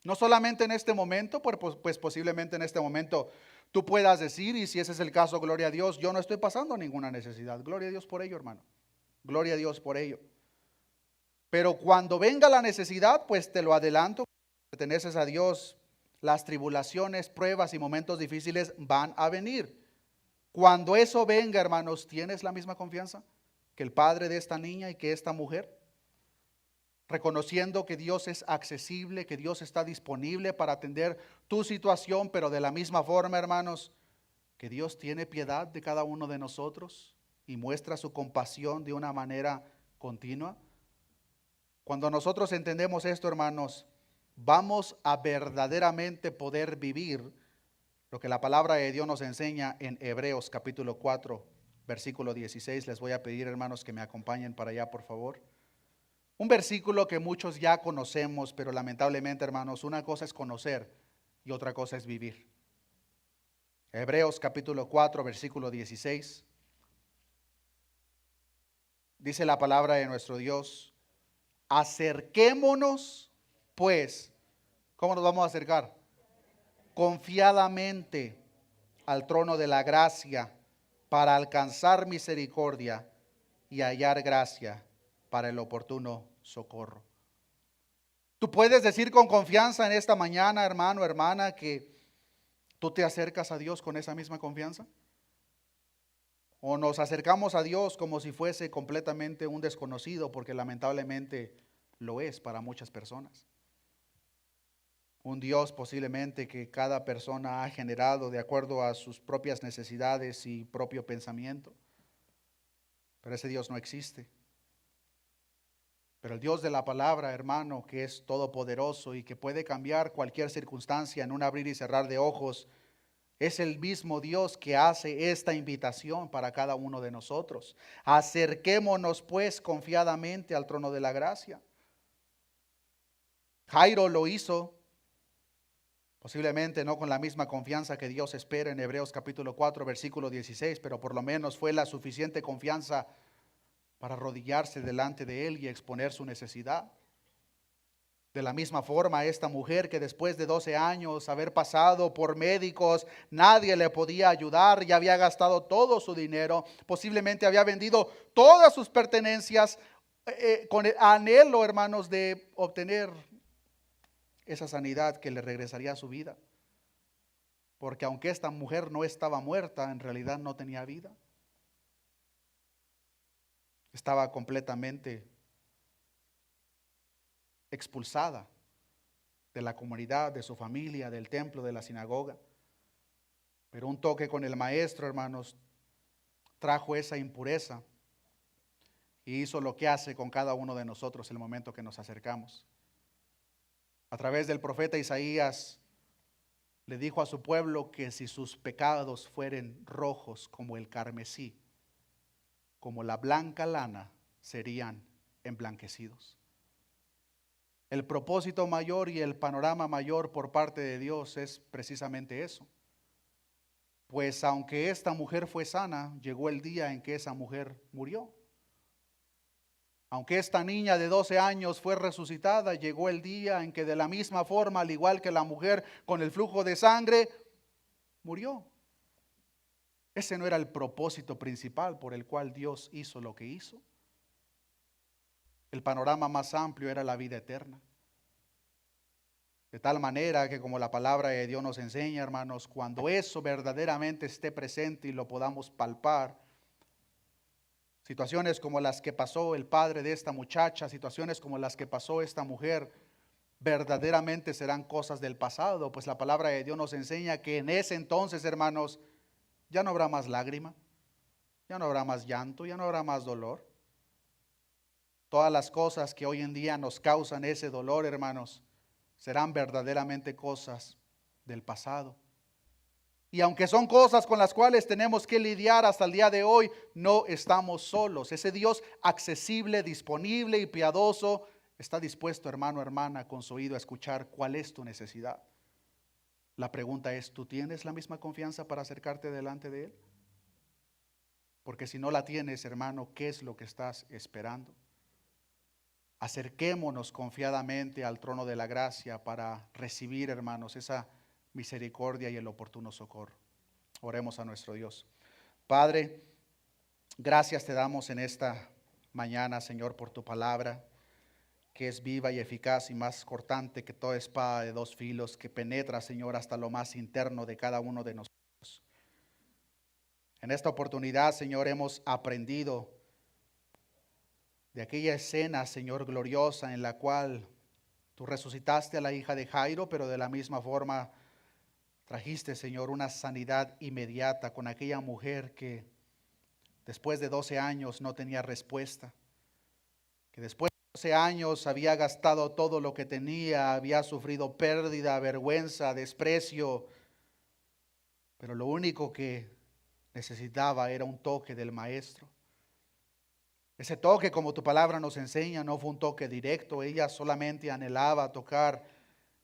no solamente en este momento, pues posiblemente en este momento tú puedas decir, y si ese es el caso, gloria a Dios, yo no estoy pasando ninguna necesidad. Gloria a Dios por ello, hermano. Gloria a Dios por ello. Pero cuando venga la necesidad, pues te lo adelanto, perteneces a Dios, las tribulaciones, pruebas y momentos difíciles van a venir. Cuando eso venga, hermanos, ¿tienes la misma confianza que el padre de esta niña y que esta mujer? Reconociendo que Dios es accesible, que Dios está disponible para atender tu situación, pero de la misma forma, hermanos, que Dios tiene piedad de cada uno de nosotros y muestra su compasión de una manera continua. Cuando nosotros entendemos esto, hermanos, vamos a verdaderamente poder vivir lo que la palabra de Dios nos enseña en Hebreos capítulo 4, versículo 16. Les voy a pedir, hermanos, que me acompañen para allá, por favor. Un versículo que muchos ya conocemos, pero lamentablemente, hermanos, una cosa es conocer y otra cosa es vivir. Hebreos capítulo 4, versículo 16. Dice la palabra de nuestro Dios: acerquémonos, pues, ¿cómo nos vamos a acercar? Confiadamente al trono de la gracia para alcanzar misericordia y hallar gracia para el oportuno socorro. Tú puedes decir con confianza en esta mañana, hermano, hermana, que tú te acercas a Dios con esa misma confianza. O nos acercamos a Dios como si fuese completamente un desconocido, porque lamentablemente lo es para muchas personas. Un Dios posiblemente que cada persona ha generado de acuerdo a sus propias necesidades y propio pensamiento. Pero ese Dios no existe. Pero el Dios de la palabra, hermano, que es todopoderoso y que puede cambiar cualquier circunstancia en un abrir y cerrar de ojos, es el mismo Dios que hace esta invitación para cada uno de nosotros. Acerquémonos pues confiadamente al trono de la gracia. Jairo lo hizo, posiblemente no con la misma confianza que Dios espera en Hebreos capítulo 4, versículo 16, pero por lo menos fue la suficiente confianza para arrodillarse delante de Él y exponer su necesidad. De la misma forma, esta mujer que después de 12 años haber pasado por médicos, nadie le podía ayudar, ya había gastado todo su dinero, posiblemente había vendido todas sus pertenencias, con el anhelo, hermanos, de obtener esa sanidad que le regresaría a su vida. Porque aunque esta mujer no estaba muerta, en realidad no tenía vida. Estaba completamente expulsada de la comunidad, de su familia, del templo, de la sinagoga. Pero un toque con el maestro, hermanos, trajo esa impureza y hizo lo que hace con cada uno de nosotros en el momento que nos acercamos. A través del profeta Isaías le dijo a su pueblo que si sus pecados fueren rojos como el carmesí, como la blanca lana, serían emblanquecidos. El propósito mayor y el panorama mayor por parte de Dios es precisamente eso. Pues aunque esta mujer fue sana, llegó el día en que esa mujer murió. Aunque esta niña de 12 años fue resucitada, llegó el día en que de la misma forma, al igual que la mujer con el flujo de sangre, murió. Ese no era el propósito principal por el cual Dios hizo lo que hizo. El panorama más amplio era la vida eterna. De tal manera que, como la palabra de Dios nos enseña, hermanos, cuando eso verdaderamente esté presente y lo podamos palpar, situaciones como las que pasó el padre de esta muchacha, situaciones como las que pasó esta mujer, verdaderamente serán cosas del pasado, pues la palabra de Dios nos enseña que en ese entonces, hermanos, ya no habrá más lágrima, ya no habrá más llanto, ya no habrá más dolor. Todas las cosas que hoy en día nos causan ese dolor, hermanos, serán verdaderamente cosas del pasado. Y aunque son cosas con las cuales tenemos que lidiar hasta el día de hoy, no estamos solos. Ese Dios accesible, disponible y piadoso está dispuesto, hermano, hermana, con su oído a escuchar cuál es tu necesidad. La pregunta es, ¿tú tienes la misma confianza para acercarte delante de Él? Porque si no la tienes, hermano, ¿qué es lo que estás esperando? Acerquémonos confiadamente al trono de la gracia para recibir, hermanos, esa misericordia y el oportuno socorro. Oremos a nuestro Dios. Padre, gracias te damos en esta mañana, Señor, por tu palabra, que es viva y eficaz y más cortante que toda espada de dos filos, que penetra, Señor, hasta lo más interno de cada uno de nosotros. En esta oportunidad, Señor, hemos aprendido de aquella escena, Señor, gloriosa en la cual tú resucitaste a la hija de Jairo, pero de la misma forma trajiste, Señor, una sanidad inmediata con aquella mujer que después de 12 años no tenía respuesta, que después de 12 años había gastado todo lo que tenía, había sufrido pérdida, vergüenza, desprecio, pero lo único que necesitaba era un toque del Maestro. Ese toque, como tu palabra nos enseña, no fue un toque directo, ella solamente anhelaba tocar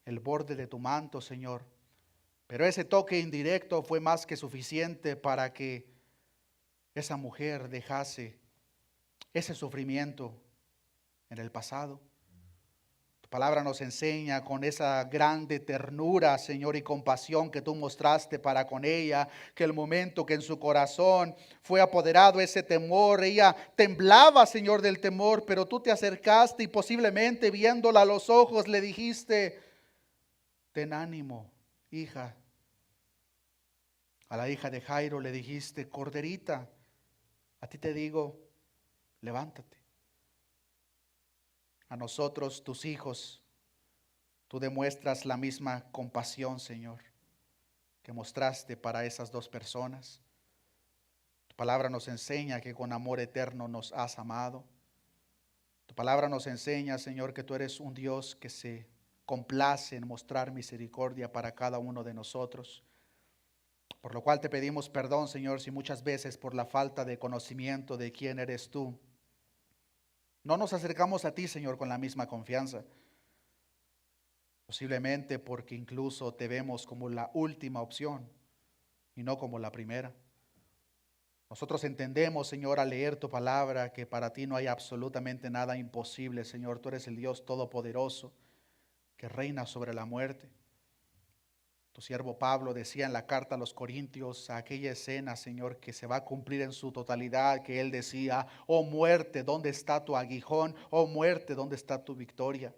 el borde de tu manto, Señor. Pero ese toque indirecto fue más que suficiente para que esa mujer dejase ese sufrimiento en el pasado. Tu palabra nos enseña con esa grande ternura, Señor, y compasión que tú mostraste para con ella, que el momento que en su corazón fue apoderado ese temor, ella temblaba, Señor, del temor, pero tú te acercaste y posiblemente viéndola a los ojos le dijiste, ten ánimo, hija. A la hija de Jairo le dijiste, corderita, a ti te digo, levántate. A nosotros, tus hijos, tú demuestras la misma compasión, Señor, que mostraste para esas dos personas. Tu palabra nos enseña que con amor eterno nos has amado. Tu palabra nos enseña, Señor, que tú eres un Dios que se complace en mostrar misericordia para cada uno de nosotros. Por lo cual te pedimos perdón, Señor, si muchas veces por la falta de conocimiento de quién eres tú, no nos acercamos a ti, Señor, con la misma confianza. Posiblemente porque incluso te vemos como la última opción y no como la primera. Nosotros entendemos, Señor, al leer tu palabra, que para ti no hay absolutamente nada imposible, Señor. Tú eres el Dios todopoderoso que reina sobre la muerte. Tu siervo Pablo decía en la carta a los Corintios, aquella escena, Señor, que se va a cumplir en su totalidad, que él decía, oh muerte, ¿dónde está tu aguijón? Oh muerte, ¿dónde está tu victoria?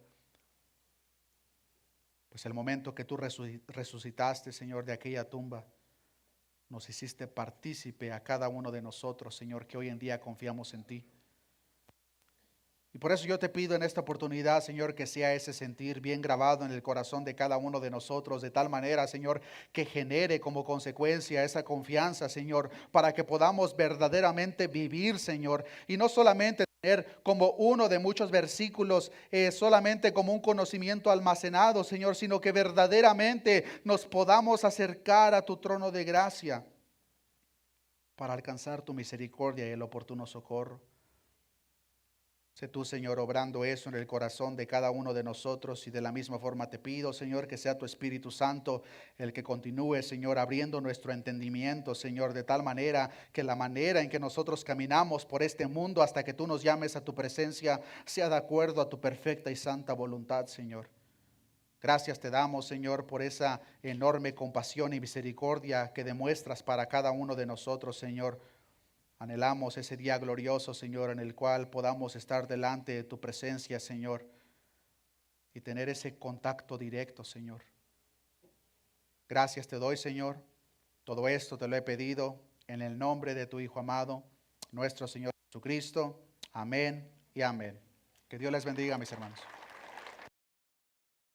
Pues el momento que tú resucitaste, Señor, de aquella tumba, nos hiciste partícipe a cada uno de nosotros, Señor, que hoy en día confiamos en ti. Y por eso yo te pido en esta oportunidad, Señor, que sea ese sentir bien grabado en el corazón de cada uno de nosotros, de tal manera, Señor, que genere como consecuencia esa confianza, Señor, para que podamos verdaderamente vivir, Señor, y no solamente tener como uno de muchos versículos, solamente como un conocimiento almacenado, Señor, sino que verdaderamente nos podamos acercar a tu trono de gracia para alcanzar tu misericordia y el oportuno socorro. Sé tú, Señor, obrando eso en el corazón de cada uno de nosotros, y de la misma forma te pido, Señor, que sea tu Espíritu Santo el que continúe, Señor, abriendo nuestro entendimiento, Señor, de tal manera que la manera en que nosotros caminamos por este mundo hasta que tú nos llames a tu presencia sea de acuerdo a tu perfecta y santa voluntad, Señor. Gracias te damos, Señor, por esa enorme compasión y misericordia que demuestras para cada uno de nosotros, Señor. Anhelamos ese día glorioso, Señor, en el cual podamos estar delante de tu presencia, Señor, y tener ese contacto directo, Señor. Gracias te doy, Señor. Todo esto te lo he pedido en el nombre de tu Hijo amado, nuestro Señor Jesucristo. Amén y amén. Que Dios les bendiga, mis hermanos.